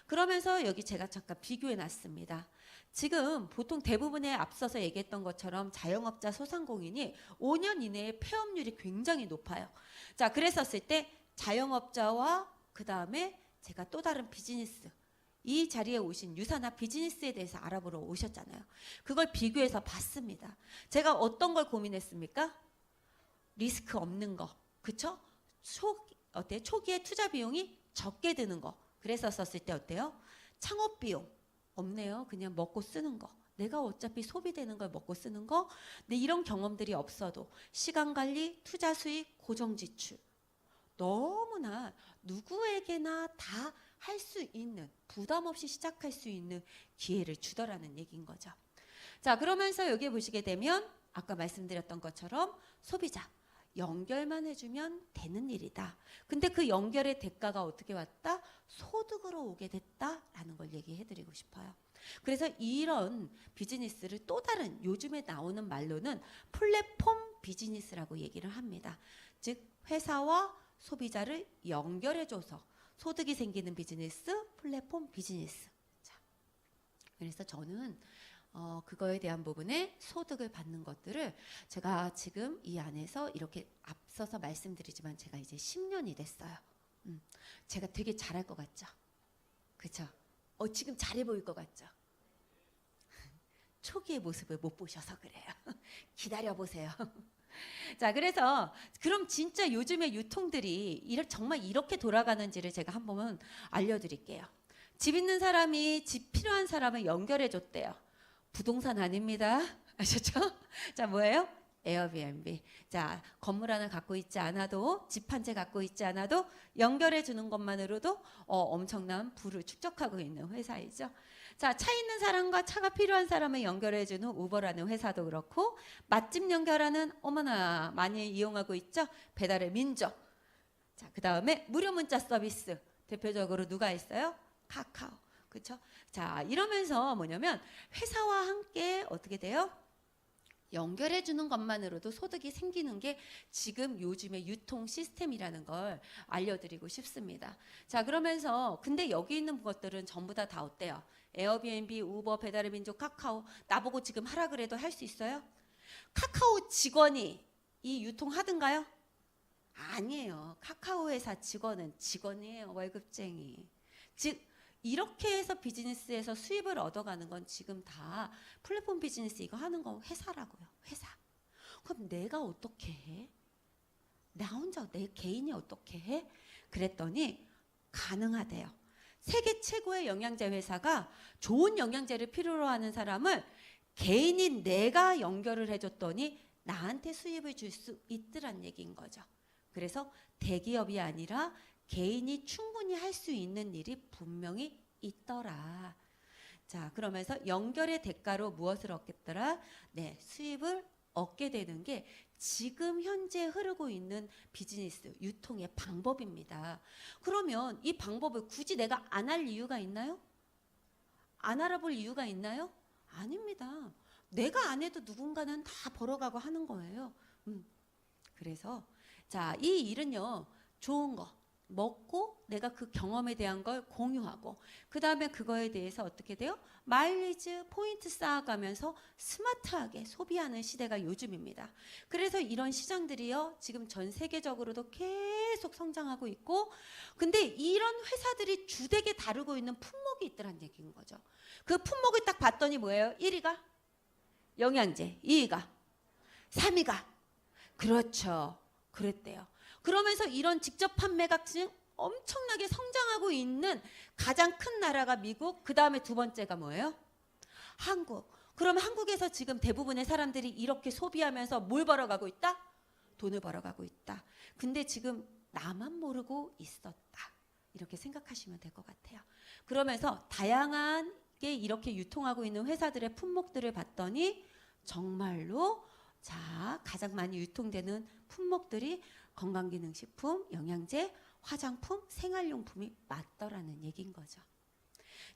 그러면서 여기 제가 잠깐 비교해 놨습니다. 지금 보통 대부분의 앞서서 얘기했던 것처럼 자영업자 소상공인이 5년 이내에 폐업률이 굉장히 높아요. 자, 그랬었을 때 자영업자와 그 다음에 제가 또 다른 비즈니스, 이 자리에 오신 유산화 비즈니스에 대해서 알아보러 오셨잖아요. 그걸 비교해서 봤습니다. 제가 어떤 걸 고민했습니까? 리스크 없는 거, 그쵸? 초기에 투자 비용이 적게 드는 거. 그랬었을 때 어때요? 창업 비용 없네요. 그냥 먹고 쓰는 거. 내가 어차피 소비되는 걸 먹고 쓰는 거. 근데 이런 경험들이 없어도 시간 관리, 투자 수익, 고정 지출. 너무나 누구에게나 다 할 수 있는, 부담 없이 시작할 수 있는 기회를 주더라는 얘기인 거죠. 자, 그러면서 여기 보시게 되면 아까 말씀드렸던 것처럼 소비자 연결만 해주면 되는 일이다. 근데 그 연결의 대가가 어떻게 왔다? 소득으로 오게 됐다라는 걸 얘기해드리고 싶어요. 그래서 이런 비즈니스를 또 다른 요즘에 나오는 말로는 플랫폼 비즈니스라고 얘기를 합니다. 즉 회사와 소비자를 연결해줘서 소득이 생기는 비즈니스, 플랫폼 비즈니스. 자, 그래서 저는 그거에 대한 부분에 소득을 받는 것들을 제가 지금 이 안에서 이렇게 앞서서 말씀드리지만 제가 이제 10년이 됐어요. 제가 되게 잘할 것 같죠? 그렇죠? 지금 잘해 보일 것 같죠? 초기의 모습을 못 보셔서 그래요. 기다려 보세요. 자, 그래서 그럼 진짜 요즘의 유통들이 정말 이렇게 돌아가는지를 제가 한번 알려드릴게요. 집 있는 사람이 집 필요한 사람을 연결해 줬대요. 부동산 아닙니다. 아셨죠? 자, 뭐예요? 에어비앤비. 자, 건물 하나 갖고 있지 않아도, 집 한 채 갖고 있지 않아도 연결해 주는 것만으로도 엄청난 부를 축적하고 있는 회사이죠. 자, 차 있는 사람과 차가 필요한 사람을 연결해 주는 우버라는 회사도 그렇고, 맛집 연결하는 어머나 많이 이용하고 있죠. 배달의 민족. 자, 그다음에 무료 문자 서비스. 대표적으로 누가 있어요? 카카오. 그렇죠? 자, 이러면서 뭐냐면 회사와 함께 어떻게 돼요? 연결해 주는 것만으로도 소득이 생기는 게 지금 요즘의 유통 시스템이라는 걸 알려드리고 싶습니다. 자, 그러면서 근데 여기 있는 것들은 전부 다 어때요? 에어비앤비, 우버, 배달의 민족, 카카오. 나보고 지금 하라 그래도 할 수 있어요? 카카오 직원이 이 유통하든가요? 아니에요. 카카오 회사 직원은 직원이에요. 월급쟁이. 즉 이렇게 해서 비즈니스에서 수입을 얻어가는 건 지금 다 플랫폼 비즈니스 이거 하는 거 회사라고요. 회사. 그럼 내가 어떻게 해? 나 혼자 내 개인이 어떻게 해? 그랬더니 가능하대요. 세계 최고의 영양제 회사가 좋은 영양제를 필요로 하는 사람을 개인인 내가 연결을 해줬더니 나한테 수입을 줄 수 있더란 얘기인 거죠. 그래서 대기업이 아니라 개인이 충분히 할 수 있는 일이 분명히 있더라. 자, 그러면서 연결의 대가로 무엇을 얻겠더라? 네, 수입을 얻게 되는 게 지금 현재 흐르고 있는 비즈니스 유통의 방법입니다. 그러면 이 방법을 굳이 내가 안 할 이유가 있나요? 안 알아볼 이유가 있나요? 아닙니다. 내가 안 해도 누군가는 다 벌어가고 하는 거예요. 그래서 자, 이 일은요, 좋은 거 먹고 내가 그 경험에 대한 걸 공유하고 그 다음에 그거에 대해서 어떻게 돼요? 마일리지 포인트 쌓아가면서 스마트하게 소비하는 시대가 요즘입니다. 그래서 이런 시장들이요 지금 전 세계적으로도 계속 성장하고 있고, 근데 이런 회사들이 주되게 다루고 있는 품목이 있더란 얘기인 거죠. 그 품목을 딱 봤더니 뭐예요? 1위가 영양제, 2위가 3위가 그렇죠. 그랬대요. 그러면서 이런 직접 판매가 지금 엄청나게 성장하고 있는 가장 큰 나라가 미국, 그 다음에 두 번째가 뭐예요? 한국. 그럼 한국에서 지금 대부분의 사람들이 이렇게 소비하면서 뭘 벌어가고 있다? 돈을 벌어가고 있다. 근데 지금 나만 모르고 있었다. 이렇게 생각하시면 될 것 같아요. 그러면서 다양하게 이렇게 유통하고 있는 회사들의 품목들을 봤더니 정말로 가장 많이 유통되는 품목들이 건강기능식품, 영양제, 화장품, 생활용품이 맞더라는 얘기인 거죠.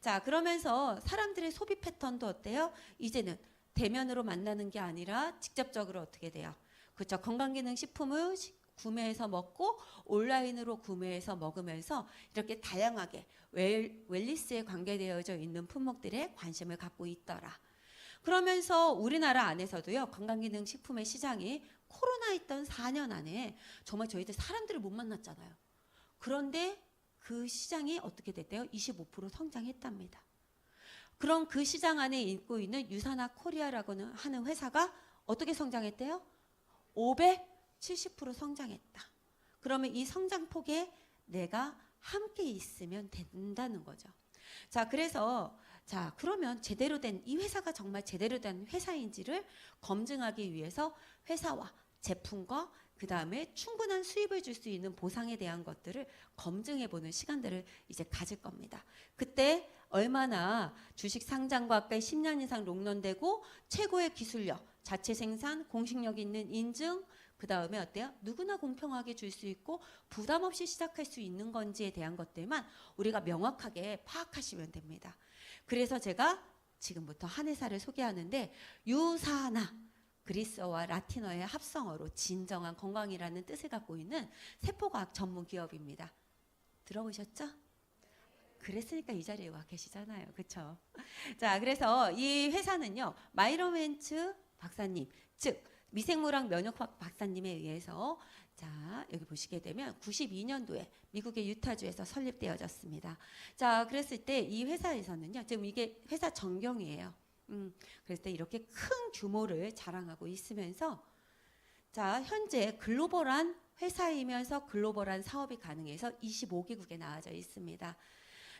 자, 그러면서 사람들의 소비 패턴도 어때요? 이제는 대면으로 만나는 게 아니라 직접적으로 어떻게 돼요? 그렇죠. 건강기능식품을 구매해서 먹고 온라인으로 구매해서 먹으면서 이렇게 다양하게 웰니스에 관계되어져 있는 품목들에 관심을 갖고 있더라. 그러면서 우리나라 안에서도요, 건강기능식품의 시장이 코로나 있던 4년 안에 정말 저희들 사람들을 못 만났잖아요. 그런데 그 시장이 어떻게 됐대요? 25% 성장했답니다. 그럼 그 시장 안에 있고 있는 유사나 코리아라고 하는 회사가 어떻게 성장했대요? 570% 성장했다. 그러면 이 성장폭에 내가 함께 있으면 된다는 거죠. 자, 그래서 그러면 제대로 된 이 회사가 정말 제대로 된 회사인지를 검증하기 위해서 회사와 제품과 그 다음에 충분한 수입을 줄 수 있는 보상에 대한 것들을 검증해보는 시간들을 이제 가질 겁니다. 그때 얼마나 주식 상장과 가까이 10년 이상 롱런되고 최고의 기술력, 자체 생산, 공식력 있는 인증, 그 다음에 어때요? 누구나 공평하게 줄 수 있고 부담 없이 시작할 수 있는 건지에 대한 것들만 우리가 명확하게 파악하시면 됩니다. 그래서 제가 지금부터 한 회사를 소개하는데 유사나 그리스어와 라틴어의 합성어로 진정한 건강이라는 뜻을 갖고 있는 세포과학 전문 기업입니다. 들어보셨죠? 그랬으니까 이 자리에 와 계시잖아요. 그렇죠? 자, 그래서 이 회사는요. 마이러멘츠 박사님, 즉 미생물학 면역학 박사님에 의해서 여기 보시게 되면 92년도에 미국의 유타주에서 설립되어졌습니다. 자, 그랬을 때 이 회사에서는요. 지금 이게 회사 전경이에요. 그랬을 때 이렇게 큰 규모를 자랑하고 있으면서 현재 글로벌한 회사이면서 글로벌한 사업이 가능해서 25개국에 나와져 있습니다.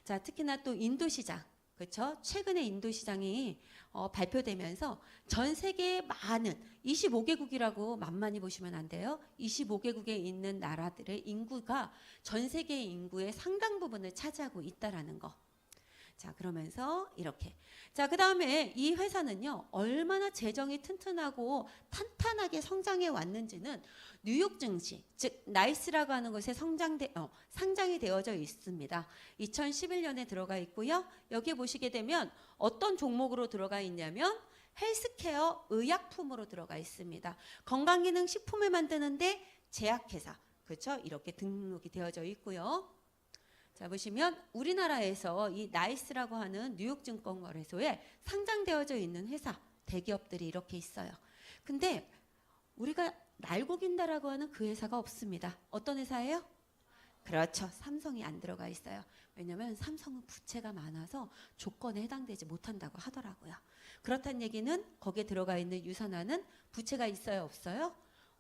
자, 특히나 또 인도 시장, 그렇죠? 최근에 인도 시장이 발표되면서 전 세계의 많은 25개국이라고 만만히 보시면 안 돼요. 25개국에 있는 나라들의 인구가 전 세계의 인구의 상당 부분을 차지하고 있다라는 거. 자, 그러면서 이렇게. 자, 그 다음에 이 회사는요, 얼마나 재정이 튼튼하고 탄탄하게 성장해 왔는지는 뉴욕 증시, 즉, 나이스라고 하는 곳에 상장이 되어져 있습니다. 2011년에 들어가 있고요. 여기에 보시게 되면 어떤 종목으로 들어가 있냐면 헬스케어 의약품으로 들어가 있습니다. 건강기능 식품을 만드는데 제약회사, 그렇죠? 이렇게 등록이 되어져 있고요. 자, 보시면 우리나라에서 이 나이스라고 하는 뉴욕증권거래소에 상장되어져 있는 회사, 대기업들이 이렇게 있어요. 근데 우리가 날고긴다라고 하는 그 회사가 없습니다. 어떤 회사예요? 그렇죠. 삼성이 안 들어가 있어요. 왜냐하면 삼성은 부채가 많아서 조건에 해당되지 못한다고 하더라고요. 그렇다는 얘기는 거기에 들어가 있는 유산화는 부채가 있어요? 없어요?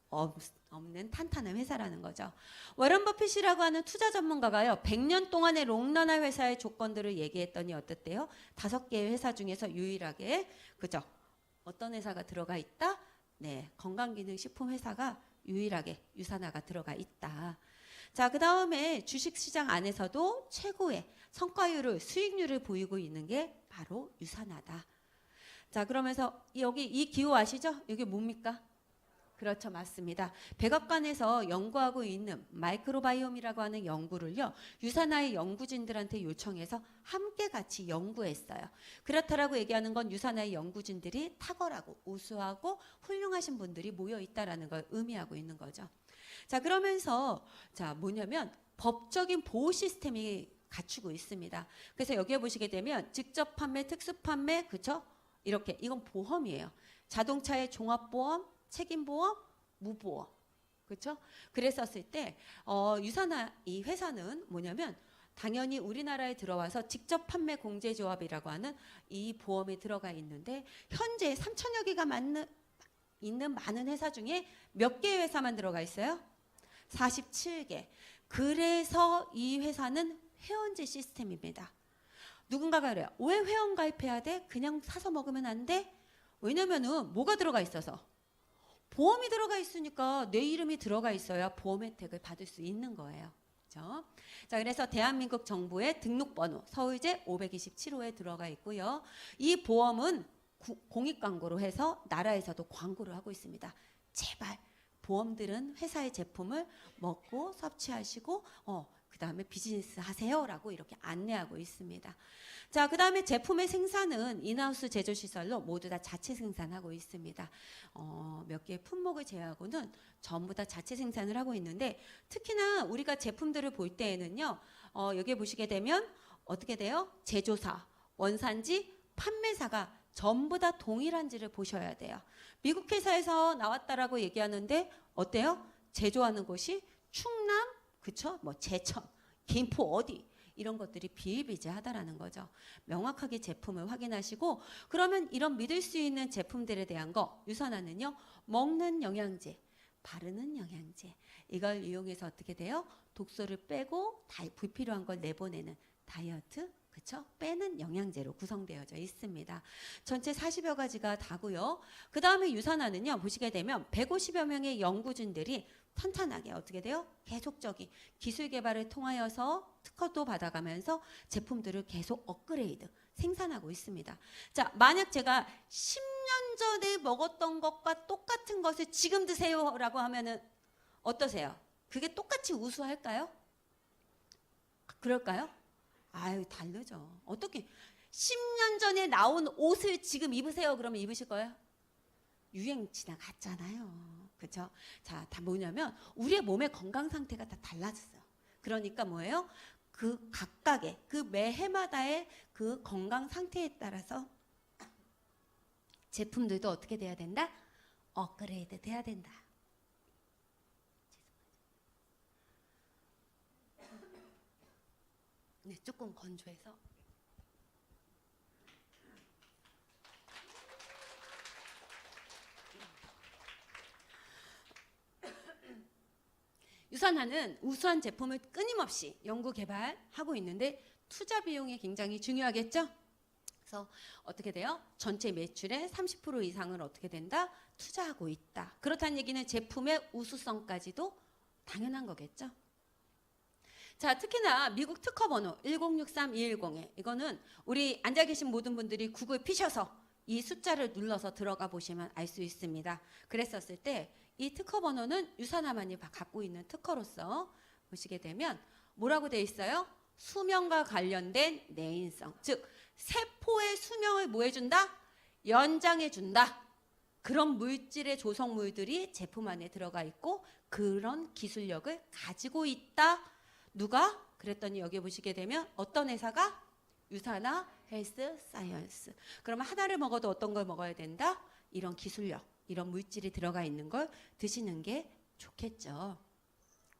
없는 탄탄한 회사라는 거죠. 워런 버핏이라고 하는 투자 전문가가요. 100년 동안의 롱런한 회사의 조건들을 얘기했더니 어땠대요? 5개의 회사 중에서 유일하게 그죠? 어떤 회사가 들어가 있다? 네, 건강기능식품 회사가 유일하게 유산화가 들어가 있다. 자, 그 다음에 주식시장 안에서도 최고의 성과율을 수익률을 보이고 있는 게 바로 유산화다. 자, 그러면서 여기 이 기호 아시죠? 이게 뭡니까? 그렇죠, 맞습니다. 백악관에서 연구하고 있는 마이크로바이옴이라고 하는 연구를요, 유산화의 연구진들한테 요청해서 함께 같이 연구했어요. 그렇다라고 얘기하는 건 유산화의 연구진들이 탁월하고 우수하고 훌륭하신 분들이 모여 있다라는 걸 의미하고 있는 거죠. 자, 그러면서 뭐냐면 법적인 보호 시스템이 갖추고 있습니다. 그래서 여기에 보시게 되면 직접 판매, 특수 판매, 그렇죠? 이렇게 이건 보험이에요. 자동차의 종합보험, 책임보험, 무보험, 그렇죠? 그랬었을 때 유산화 이 회사는 뭐냐면 당연히 우리나라에 들어와서 직접 판매 공제조합이라고 하는 이 보험에 들어가 있는데 현재 3천여 개가 있는 많은 회사 중에 몇 개의 회사만 들어가 있어요? 47개. 그래서 이 회사는 회원제 시스템입니다. 누군가가 그래요. 왜 회원 가입해야 돼? 그냥 사서 먹으면 안 돼? 왜냐면은 뭐가 들어가 있어서? 보험이 들어가 있으니까 내 이름이 들어가 있어야 보험 혜택을 받을 수 있는 거예요. 그렇죠? 자, 그래서 대한민국 정부의 등록번호 서울제 527호에 들어가 있고요. 이 보험은 공익 광고로 해서 나라에서도 광고를 하고 있습니다. 제발 보험들은 회사의 제품을 먹고 섭취하시고 그 다음에 비즈니스 하세요라고 이렇게 안내하고 있습니다. 자, 그 다음에 제품의 생산은 인하우스 제조시설로 모두 다 자체 생산하고 있습니다. 몇 개의 품목을 제외하고는 전부 다 자체 생산을 하고 있는데 특히나 우리가 제품들을 볼 때에는요. 여기 보시게 되면 어떻게 돼요? 제조사, 원산지, 판매사가 전부 다 동일한지를 보셔야 돼요. 미국 회사에서 나왔다라고 얘기하는데 어때요? 제조하는 곳이 충남, 그쵸? 뭐 제천, 김포 어디 이런 것들이 비일비재하다라는 거죠. 명확하게 제품을 확인하시고 그러면 이런 믿을 수 있는 제품들에 대한 거 유산화는요. 먹는 영양제, 바르는 영양제 이걸 이용해서 어떻게 돼요? 독소를 빼고 불필요한 걸 내보내는 다이어트 그렇죠? 빼는 영양제로 구성되어져 있습니다. 전체 40여 가지가 다고요. 그 다음에 유산화는요. 보시게 되면 150여 명의 연구진들이 탄탄하게 어떻게 돼요? 계속적인 기술 개발을 통하여서 특허도 받아가면서 제품들을 계속 업그레이드 생산하고 있습니다. 자, 만약 제가 10년 전에 먹었던 것과 똑같은 것을 지금 드세요라고 하면은 어떠세요? 그게 똑같이 우수할까요? 그럴까요? 아유, 다르죠. 어떻게 10년 전에 나온 옷을 지금 입으세요. 그러면 입으실 거예요? 유행 지나갔잖아요. 그렇죠? 자, 다 뭐냐면 우리의 몸의 건강 상태가 다 달라졌어요. 그러니까 뭐예요? 그 각각의 그 매해마다의 그 건강 상태에 따라서 제품들도 어떻게 돼야 된다? 업그레이드 돼야 된다. 네, 조금 건조해서. 유산화는 우수한 제품을 끊임없이 연구 개발하고 있는데 투자 비용이 굉장히 중요하겠죠? 그래서 어떻게 돼요? 전체 매출의 30% 이상을 어떻게 된다? 투자하고 있다. 그렇다는 얘기는 제품의 우수성까지도 당연한 거겠죠? 자, 특히나 미국 특허 번호 1063210에 이거는 우리 앉아 계신 모든 분들이 구글 피셔서 이 숫자를 눌러서 들어가 보시면 알 수 있습니다. 그랬었을 때 이 특허 번호는 유산화만이 갖고 있는 특허로서 보시게 되면 뭐라고 돼 있어요? 수명과 관련된 내인성, 즉 세포의 수명을 뭐 해준다? 연장해준다. 그런 물질의 조성물들이 제품 안에 들어가 있고 그런 기술력을 가지고 있다. 누가? 그랬더니 여기 보시게 되면 어떤 회사가? 유산화 헬스 사이언스. 그러면 하나를 먹어도 어떤 걸 먹어야 된다? 이런 기술력, 이런 물질이 들어가 있는 걸 드시는 게 좋겠죠.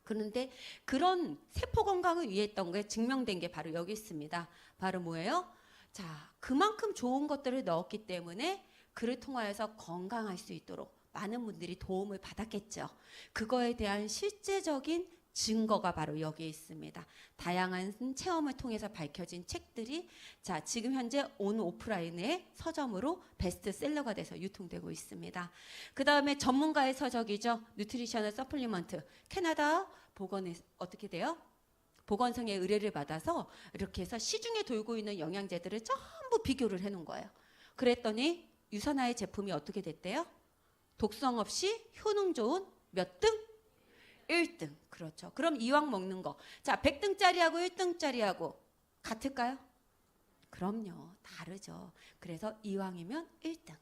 그런데 그런 세포 건강을 위해 했던 게 증명된 게 바로 여기 있습니다. 바로 뭐예요? 자, 그만큼 좋은 것들을 넣었기 때문에 그를 통하여서 건강할 수 있도록 많은 분들이 도움을 받았겠죠. 그거에 대한 실제적인 증거가 바로 여기에 있습니다. 다양한 체험을 통해서 밝혀진 책들이 자, 지금 현재 온 오프라인의 서점으로 베스트셀러가 돼서 유통되고 있습니다. 그 다음에 전문가의 서적이죠. 뉴트리셔널 서플리먼트. 캐나다 보건에 어떻게 돼요? 보건성의 의뢰를 받아서 이렇게 해서 시중에 돌고 있는 영양제들을 전부 비교를 해놓은 거예요. 그랬더니 유산화의 제품이 어떻게 됐대요? 독성 없이 효능 좋은 몇 등? 1등. 그렇죠. 그럼 이왕 먹는 거. 자, 100등짜리하고 1등짜리하고 같을까요? 그럼요. 다르죠. 그래서 이왕이면 1등.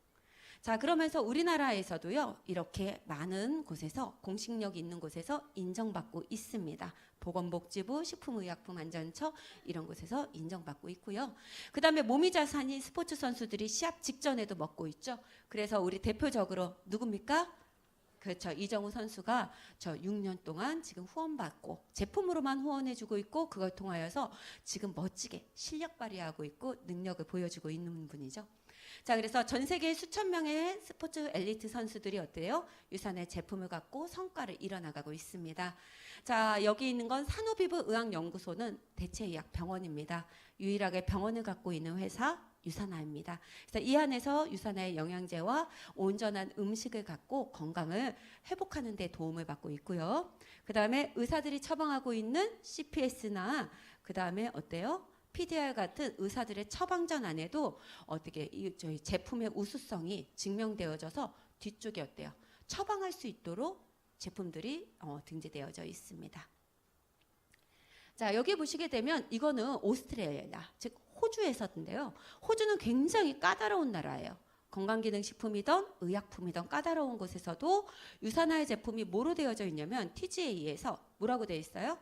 자, 그러면서 우리나라에서도요. 이렇게 많은 곳에서 공식력 있는 곳에서 인정받고 있습니다. 보건복지부, 식품의약품안전처 이런 곳에서 인정받고 있고요. 그 다음에 몸이 자산인 스포츠 선수들이 시합 직전에도 먹고 있죠. 그래서 우리 대표적으로 누굽니까? 그렇죠. 이정우 선수가 저 6년 동안 지금 후원받고 제품으로만 후원해주고 있고 그걸 통하여서 지금 멋지게 실력 발휘하고 있고 능력을 보여주고 있는 분이죠. 자, 그래서 전 세계 수천 명의 스포츠 엘리트 선수들이 어때요? 유산의 제품을 갖고 성과를 이뤄나가고 있습니다. 자, 여기 있는 건 산후비부 의학연구소는 대체의학 병원입니다. 유일하게 병원을 갖고 있는 회사 유산화입니다. 그래서 이 안에서 유산화의 영양제와 온전한 음식을 갖고 건강을 회복하는 데 도움을 받고 있고요. 그 다음에 의사들이 처방하고 있는 CPS나 그 다음에 어때요? PDR 같은 의사들의 처방전 안에도 어떻게 저희 제품의 우수성이 증명되어져서 뒤쪽에 어때요? 처방할 수 있도록 제품들이 등재되어져 있습니다. 자, 여기 보시게 되면 이거는 오스트레일리아, 즉 호주에서인데요. 호주는 굉장히 까다로운 나라예요. 건강기능식품이든 의약품이든 까다로운 곳에서도 유산화의 제품이 뭐로 되어져 있냐면 TGA에서 뭐라고 되어 있어요?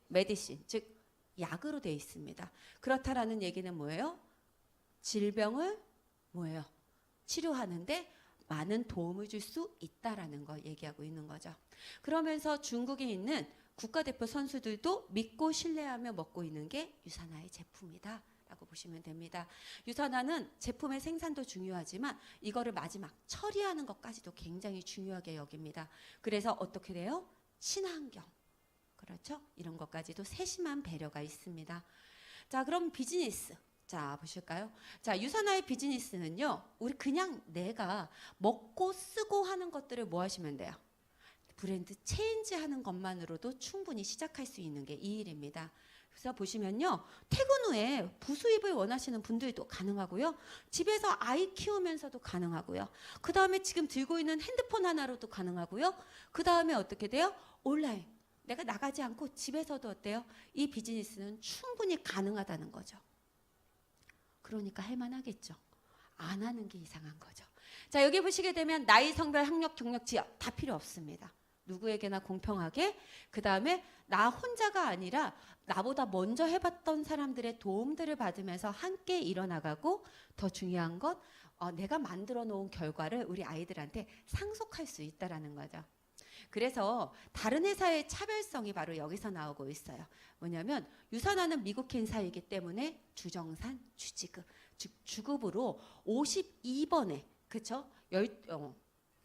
메디신, 즉 약으로 되어 있습니다. 그렇다라는 얘기는 뭐예요? 질병을 뭐예요? 치료하는데 많은 도움을 줄 수 있다라는 걸 얘기하고 있는 거죠. 그러면서 중국에 있는 국가대표 선수들도 믿고 신뢰하며 먹고 있는 게 유산화의 제품이다 라고 보시면 됩니다. 유산화는 제품의 생산도 중요하지만 이거를 마지막 처리하는 것까지도 굉장히 중요하게 여깁니다. 그래서 어떻게 돼요? 친환경, 그렇죠? 이런 것까지도 세심한 배려가 있습니다. 자, 그럼 비즈니스. 자, 보실까요? 자, 유산화의 비즈니스는요, 우리 그냥 내가 먹고 쓰고 하는 것들을 뭐 하시면 돼요? 브랜드 체인지 하는 것만으로도 충분히 시작할 수 있는 게 이 일입니다. 그래서 보시면요, 퇴근 후에 부수입을 원하시는 분들도 가능하고요, 집에서 아이 키우면서도 가능하고요, 그 다음에 지금 들고 있는 핸드폰 하나로도 가능하고요, 그 다음에 어떻게 돼요? 온라인. 내가 나가지 않고 집에서도 어때요? 이 비즈니스는 충분히 가능하다는 거죠. 그러니까 할만하겠죠. 안 하는 게 이상한 거죠. 자, 여기 보시게 되면 나이, 성별, 학력, 경력, 지역 다 필요 없습니다. 누구에게나 공평하게, 그 다음에 나 혼자가 아니라 나보다 먼저 해봤던 사람들의 도움들을 받으면서 함께 일어나가고, 더 중요한 건 내가 만들어 놓은 결과를 우리 아이들한테 상속할 수 있다라는 거죠. 그래서 다른 회사의 차별성이 바로 여기서 나오고 있어요. 뭐냐면 유산화는 미국 회사이기 때문에 주정산, 주지급, 즉 주급으로 52번에, 그렇죠?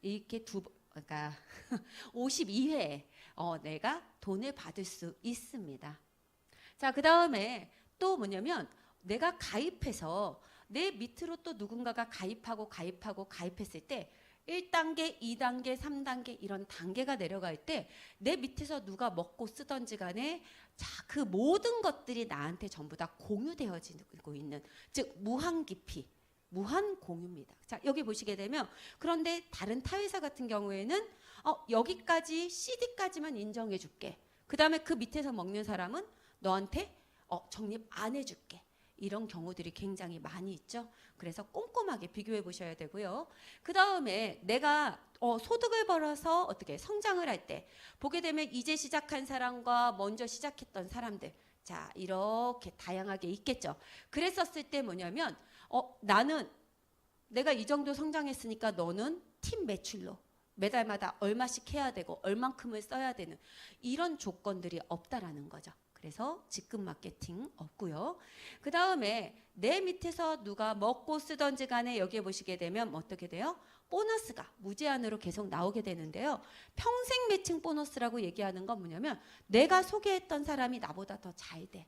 이렇게 그러니까 52회에 내가 돈을 받을 수 있습니다. 자, 그 다음에 또 뭐냐면 내가 가입해서 내 밑으로 또 누군가가 가입했을 때 1단계, 2단계, 3단계 이런 단계가 내려갈 때 내 밑에서 누가 먹고 쓰던지 간에 자, 그 모든 것들이 나한테 전부 다 공유되어지고 있는, 즉 무한 깊이, 무한 공유입니다. 자, 여기 보시게 되면, 그런데 다른 타회사 같은 경우에는 여기까지 CD까지만 인정해 줄게. 그 다음에 그 밑에서 먹는 사람은 너한테 적립 안 해줄게. 이런 경우들이 굉장히 많이 있죠. 그래서 꼼꼼하게 비교해 보셔야 되고요. 그 다음에 내가 소득을 벌어서 어떻게 성장을 할 때 보게 되면 이제 시작한 사람과 먼저 시작했던 사람들, 자, 이렇게 다양하게 있겠죠. 그랬었을 때 뭐냐면 나는 내가 이 정도 성장했으니까 너는 팀 매출로 매달마다 얼마씩 해야 되고 얼만큼을 써야 되는 이런 조건들이 없다라는 거죠. 그래서 직급 마케팅 없고요. 그 다음에 내 밑에서 누가 먹고 쓰던지 간에 여기에 보시게 되면 어떻게 돼요? 보너스가 무제한으로 계속 나오게 되는데요. 평생 매칭 보너스라고 얘기하는 건 뭐냐면 내가 소개했던 사람이 나보다 더 잘 돼.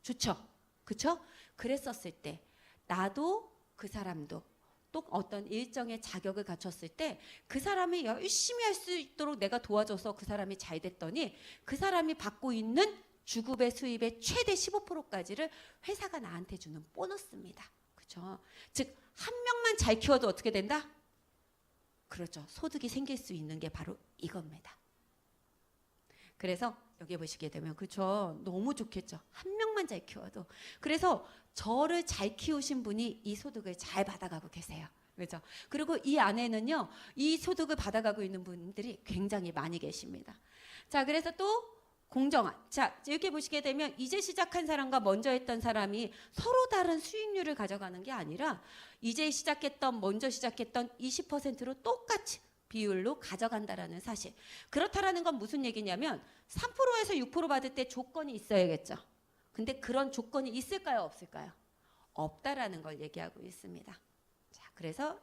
좋죠? 그렇죠? 그랬었을 때 나도 그 사람도 또 어떤 일정의 자격을 갖췄을 때 그 사람이 열심히 할 수 있도록 내가 도와줘서 그 사람이 잘 됐더니 그 사람이 받고 있는 주급의 수입의 최대 15%까지를 회사가 나한테 주는 보너스입니다. 그렇죠? 즉 한 명만 잘 키워도 어떻게 된다? 그렇죠. 소득이 생길 수 있는 게 바로 이겁니다. 그래서 여기 보시게 되면 그렇죠. 너무 좋겠죠. 한 명만 잘 키워도. 그래서 저를 잘 키우신 분이 이 소득을 잘 받아가고 계세요. 그렇죠? 그리고 이 안에는요, 이 소득을 받아가고 있는 분들이 굉장히 많이 계십니다. 자, 그래서 또 공정한. 자, 이렇게 보시게 되면 이제 시작한 사람과 먼저 했던 사람이 서로 다른 수익률을 가져가는 게 아니라 이제 시작했던, 먼저 시작했던 20%로 똑같이 비율로 가져간다라는 사실. 그렇다라는 건 무슨 얘기냐면 3%에서 6% 받을 때 조건이 있어야겠죠. 근데 그런 조건이 있을까요, 없을까요? 없다라는 걸 얘기하고 있습니다. 자, 그래서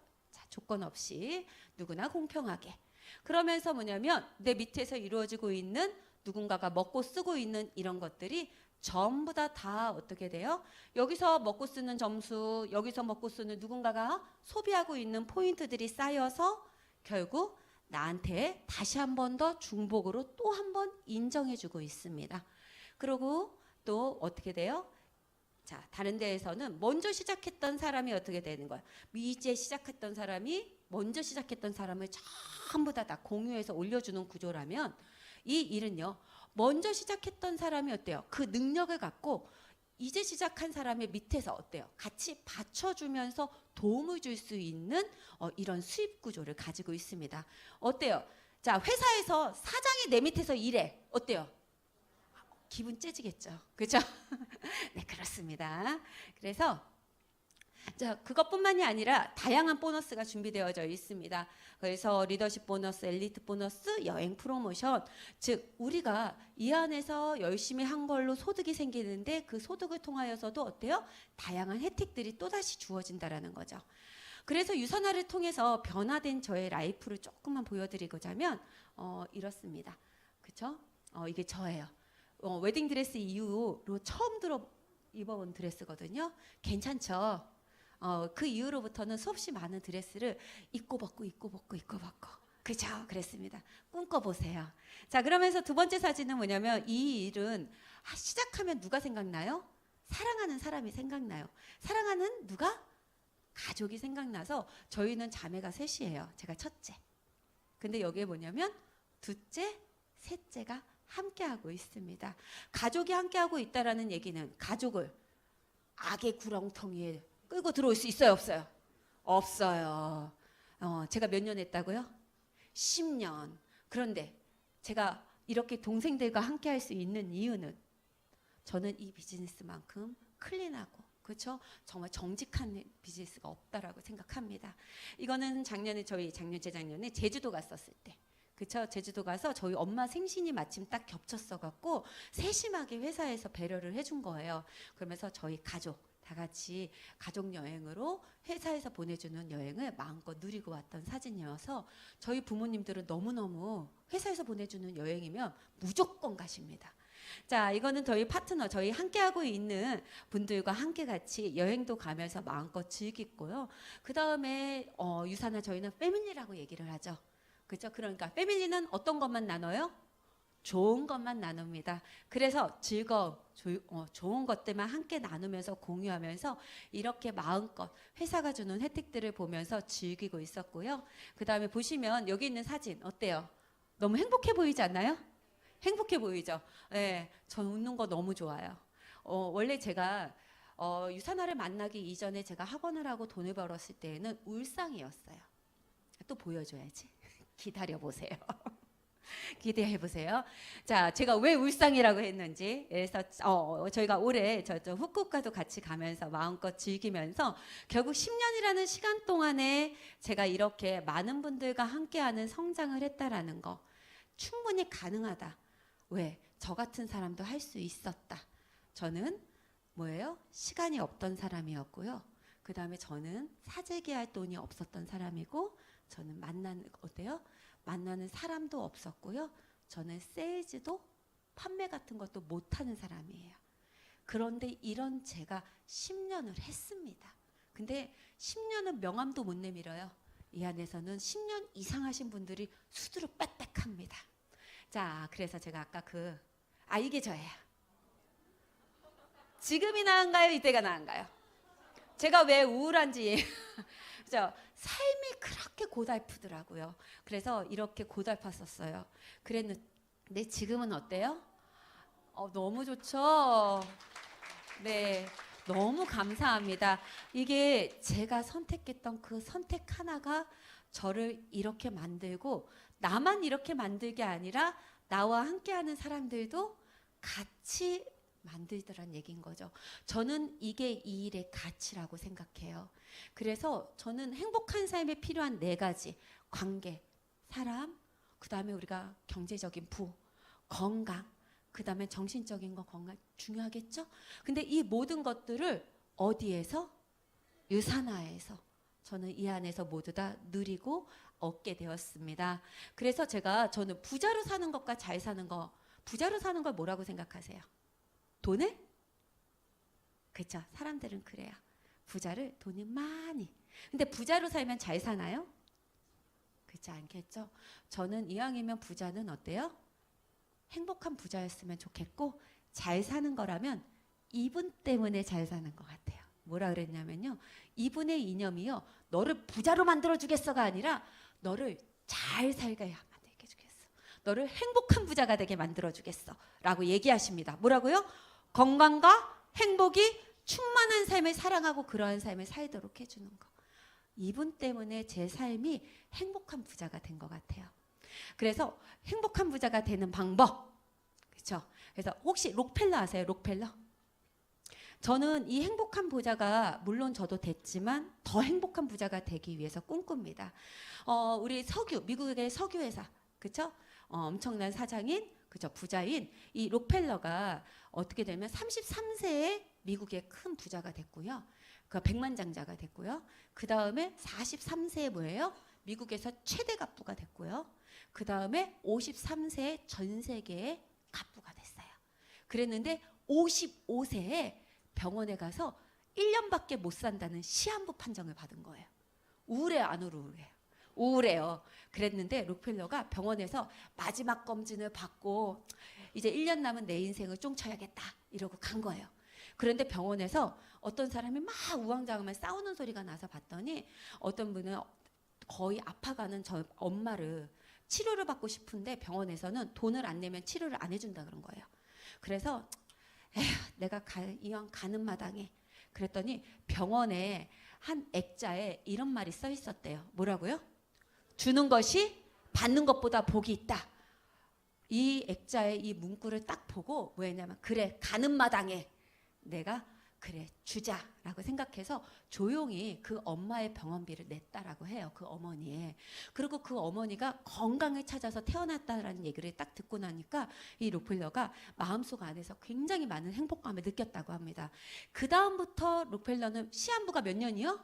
조건 없이 누구나 공평하게. 그러면서 뭐냐면 내 밑에서 이루어지고 있는 누군가가 먹고 쓰고 있는 이런 것들이 전부 다 어떻게 돼요? 여기서 먹고 쓰는 점수, 여기서 먹고 쓰는 누군가가 소비하고 있는 포인트들이 쌓여서 결국 나한테 다시 한 번 더 중복으로 또 한 번 인정해주고 있습니다. 그리고 또 어떻게 돼요? 자, 다른 데에서는 먼저 시작했던 사람이 어떻게 되는 거야? 이제 시작했던 사람이 먼저 시작했던 사람을 전부 다 공유해서 올려주는 구조라면 이 일은요. 먼저 시작했던 사람이 어때요? 그 능력을 갖고 이제 시작한 사람의 밑에서 어때요? 같이 받쳐주면서 도움을 줄 수 있는 이런 수입 구조를 가지고 있습니다. 어때요? 자, 회사에서 사장이 내 밑에서 일해. 어때요? 기분 째지겠죠. 그렇죠? 네, 그렇습니다. 그래서 자, 그것뿐만이 아니라 다양한 보너스가 준비되어져 있습니다. 그래서 리더십 보너스, 엘리트 보너스, 여행 프로모션, 즉 우리가 이 안에서 열심히 한 걸로 소득이 생기는데 그 소득을 통하여서도 어때요? 다양한 혜택들이 또다시 주어진다라는 거죠. 그래서 유선화를 통해서 변화된 저의 라이프를 조금만 보여드리고자 하면 이렇습니다. 그렇죠? 이게 저예요. 웨딩 드레스 이후로 처음 입어본 드레스거든요. 괜찮죠? 그 이후로부터는 수없이 많은 드레스를 입고 벗고 그죠? 그랬습니다. 꿈꿔보세요. 자, 그러면서 두 번째 사진은 뭐냐면 이 일은 시작하면 누가 생각나요? 사랑하는 사람이 생각나요. 사랑하는 누가? 가족이 생각나서 저희는 자매가 셋이에요. 제가 첫째. 근데 여기에 뭐냐면 둘째, 셋째가 함께하고 있습니다. 가족이 함께하고 있다라는 얘기는 가족을 악의 구렁텅이에 끌고 들어올 수 있어요, 없어요? 없어요. 제가 몇 년 했다고요? 10년. 그런데 제가 이렇게 동생들과 함께할 수 있는 이유는 저는 이 비즈니스만큼 클린하고 그렇죠? 정말 정직한 비즈니스가 없다라고 생각합니다. 이거는 재작년에 제주도 갔었을 때. 그쵸? 제주도 가서 저희 엄마 생신이 마침 딱 겹쳤어 갖고 세심하게 회사에서 배려를 해준 거예요. 그러면서 저희 가족 다 같이 가족 여행으로 회사에서 보내주는 여행을 마음껏 누리고 왔던 사진이어서 저희 부모님들은 너무너무 회사에서 보내주는 여행이면 무조건 가십니다. 자, 이거는 저희 파트너, 저희 함께하고 있는 분들과 함께 같이 여행도 가면서 마음껏 즐기고요. 그 다음에 유산화 저희는 패밀리라고 얘기를 하죠. 그렇죠? 그러니까 패밀리는 어떤 것만 나눠요? 좋은 것만 나눕니다. 그래서 즐거움, 좋은 것들만 함께 나누면서 공유하면서 이렇게 마음껏 회사가 주는 혜택들을 보면서 즐기고 있었고요. 그 다음에 보시면 여기 있는 사진 어때요? 너무 행복해 보이지 않나요? 행복해 보이죠? 네, 전 웃는 거 너무 좋아요. 원래 제가 유산화를 만나기 이전에 제가 학원을 하고 돈을 벌었을 때에는 울상이었어요. 또 보여줘야지. 기다려보세요. 기대해보세요. 자, 제가 왜 울상이라고 했는지. 그래서 저희가 올해 후쿠오카도 같이 가면서 마음껏 즐기면서 결국 10년이라는 시간 동안에 제가 이렇게 많은 분들과 함께하는 성장을 했다라는 거 충분히 가능하다. 왜? 저 같은 사람도 할 수 있었다. 저는 뭐예요? 시간이 없던 사람이었고요. 그 다음에 저는 사재기 할 돈이 없었던 사람이고 저는 만나는 사람도 없었고요. 저는 세일즈도 판매 같은 것도 못하는 사람이에요. 그런데 이런 제가 10년을 했습니다. 근데 10년은 명함도 못 내밀어요. 이 안에서는 10년 이상 하신 분들이 수두룩 빽빽합니다. 자, 그래서 제가 아까 이게 저예요. 지금이 나은가요? 이때가 나은가요? 제가 왜 우울한지 그죠? 삶이 그렇게 고달프더라고요. 그래서 이렇게 고달팠었어요. 그랬는데 지금은 어때요? 너무 좋죠? 네, 너무 감사합니다. 이게 제가 선택했던 그 선택 하나가 저를 이렇게 만들고 나만 이렇게 만들게 아니라 나와 함께하는 사람들도 같이 만들더란 얘기인 거죠. 저는 이게 이 일의 가치라고 생각해요. 그래서 저는 행복한 삶에 필요한 4가지 관계, 사람, 그 다음에 우리가 경제적인 부, 건강, 그 다음에 정신적인 거 건강 중요하겠죠? 근데 이 모든 것들을 어디에서? 유산화에서 저는 이 안에서 모두 다 누리고 얻게 되었습니다. 그래서 저는 부자로 사는 것과 잘 사는 거, 부자로 사는 걸 뭐라고 생각하세요? 돈을? 그렇죠. 사람들은 그래요. 부자를 돈을 많이. 근데 부자로 살면 잘 사나요? 그렇지 않겠죠. 저는 이왕이면 부자는 어때요? 행복한 부자였으면 좋겠고 잘 사는 거라면 이분 때문에 잘 사는 것 같아요. 뭐라 그랬냐면요. 이분의 이념이요. 너를 부자로 만들어주겠어가 아니라 너를 잘 살게 만들게 주겠어. 너를 행복한 부자가 되게 만들어주겠어. 라고 얘기하십니다. 뭐라고요? 건강과 행복이 충만한 삶을 사랑하고 그러한 삶을 살도록 해주는 거. 이분 때문에 제 삶이 행복한 부자가 된 것 같아요. 그래서 행복한 부자가 되는 방법. 그렇죠? 그래서 혹시 록펠러 아세요? 록펠러? 저는 이 행복한 부자가 물론 저도 됐지만 더 행복한 부자가 되기 위해서 꿈꿉니다. 우리 석유, 미국의 석유 회사, 그렇죠? 엄청난 사장인, 그죠? 부자인 이 록펠러가 어떻게 되면 33세에 미국의 큰 부자가 됐고요. 그 백만장자가 됐고요. 그 다음에 43세에 뭐예요? 미국에서 최대 갑부가 됐고요. 그 다음에 53세에 전 세계의 갑부가 됐어요. 그랬는데 55세에 병원에 가서 1년밖에 못 산다는 시한부 판정을 받은 거예요. 우울해 안 우울해요? 우울해요. 그랬는데 록펠러가 병원에서 마지막 검진을 받고 이제 1년 남은 내 인생을 쫑쳐야겠다 이러고 간 거예요. 그런데 병원에서 어떤 사람이 막 우왕좌왕하면 싸우는 소리가 나서 봤더니 어떤 분은 거의 아파가는 저 엄마를 치료를 받고 싶은데 병원에서는 돈을 안 내면 치료를 안 해준다 그런 거예요. 그래서 에휴, 내가 이왕 가는 마당에 그랬더니 병원에 한 액자에 이런 말이 써 있었대요. 뭐라고요? 주는 것이 받는 것보다 복이 있다. 이 액자의 이 문구를 딱 보고 뭐였냐면 그래 가는 마당에 내가 그래 주자라고 생각해서 조용히 그 엄마의 병원비를 냈다라고 해요. 그 어머니의. 그리고 그 어머니가 건강을 찾아서 태어났다라는 얘기를 딱 듣고 나니까 이 록펠러가 마음속 안에서 굉장히 많은 행복감을 느꼈다고 합니다. 그 다음부터 록펠러는 시한부가 몇 년이요?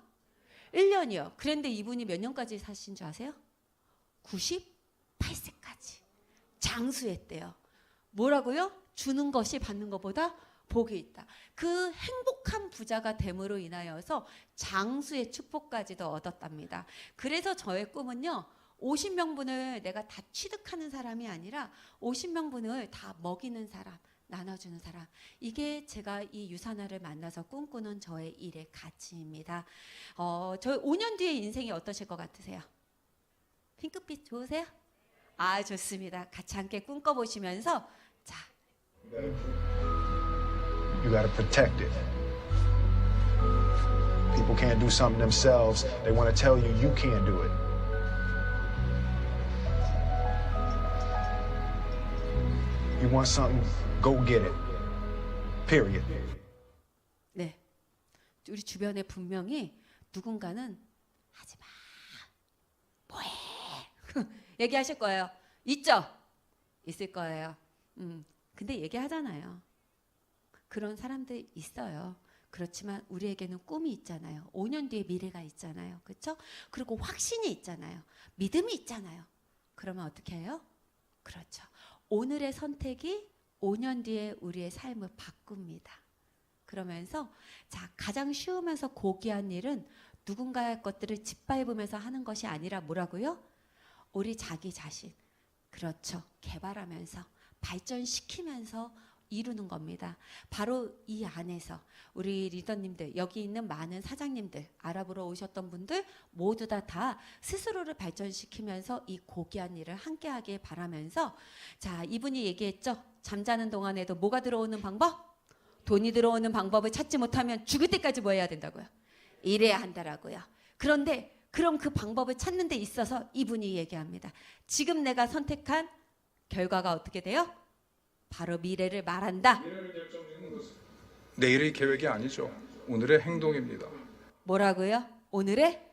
1년이요. 그런데 이분이 몇 년까지 사신 줄 아세요? 98세까지 장수했대요. 뭐라고요? 주는 것이 받는 것보다 복이 있다. 그 행복한 부자가 됨으로 인하여서 장수의 축복까지도 얻었답니다. 그래서 저의 꿈은요. 50명분을 내가 다 취득하는 사람이 아니라 50명분을 다 먹이는 사람, 나눠주는 사람. 이게 제가 이 유산화를 만나서 꿈꾸는 저의 일의 가치입니다. 저희 5년 뒤에 인생이 어떠실 것 같으세요? 핑크빛 좋으세요? 아, 좋습니다. 같이 함께 꿈꿔보시면서 자. You got to protect it. People can't do something themselves. They want to tell you you can't do it. You want something, go get it. Period. 네. 우리 주변에 분명히 누군가는 하지 마. 뭐해? 얘기하실 거예요. 있죠? 있을 거예요. 근데 얘기하잖아요. 그런 사람들 있어요. 그렇지만 우리에게는 꿈이 있잖아요. 5년 뒤에 미래가 있잖아요. 그렇죠? 그리고 확신이 있잖아요. 믿음이 있잖아요. 그러면 어떻게 해요? 그렇죠. 오늘의 선택이 5년 뒤에 우리의 삶을 바꿉니다. 그러면서 자, 가장 쉬우면서 고귀한 일은 누군가의 것들을 짓밟으면서 하는 것이 아니라 뭐라고요? 우리 자기 자신. 그렇죠. 개발하면서 발전시키면서 이루는 겁니다. 바로 이 안에서 우리 리더님들, 여기 있는 많은 사장님들, 알아보러 오셨던 분들 모두 다 스스로를 발전시키면서 이 고귀한 일을 함께 하길 바라면서 자, 이분이 얘기했죠. 잠자는 동안에도 뭐가 들어오는 방법? 돈이 들어오는 방법을 찾지 못하면 죽을 때까지 뭐 해야 된다고요? 일해야 한다라고요. 그런데 그럼 그 방법을 찾는 데 있어서 이분이 얘기합니다. 지금 내가 선택한 결과가 어떻게 돼요? 바로 미래를 말한다. 내일의 계획이 아니죠. 오늘의 행동입니다. 뭐라고요? 오늘의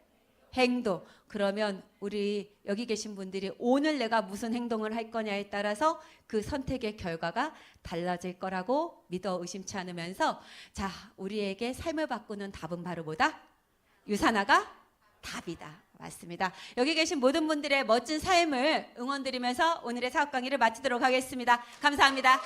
행동. 그러면 우리 여기 계신 분들이 오늘 내가 무슨 행동을 할 거냐에 따라서 그 선택의 결과가 달라질 거라고 믿어 의심치 않으면서 자, 우리에게 삶을 바꾸는 답은 바로 뭐다? 유산화가 답이다. 맞습니다. 여기 계신 모든 분들의 멋진 삶을 응원드리면서 오늘의 사업 강의를 마치도록 하겠습니다. 감사합니다.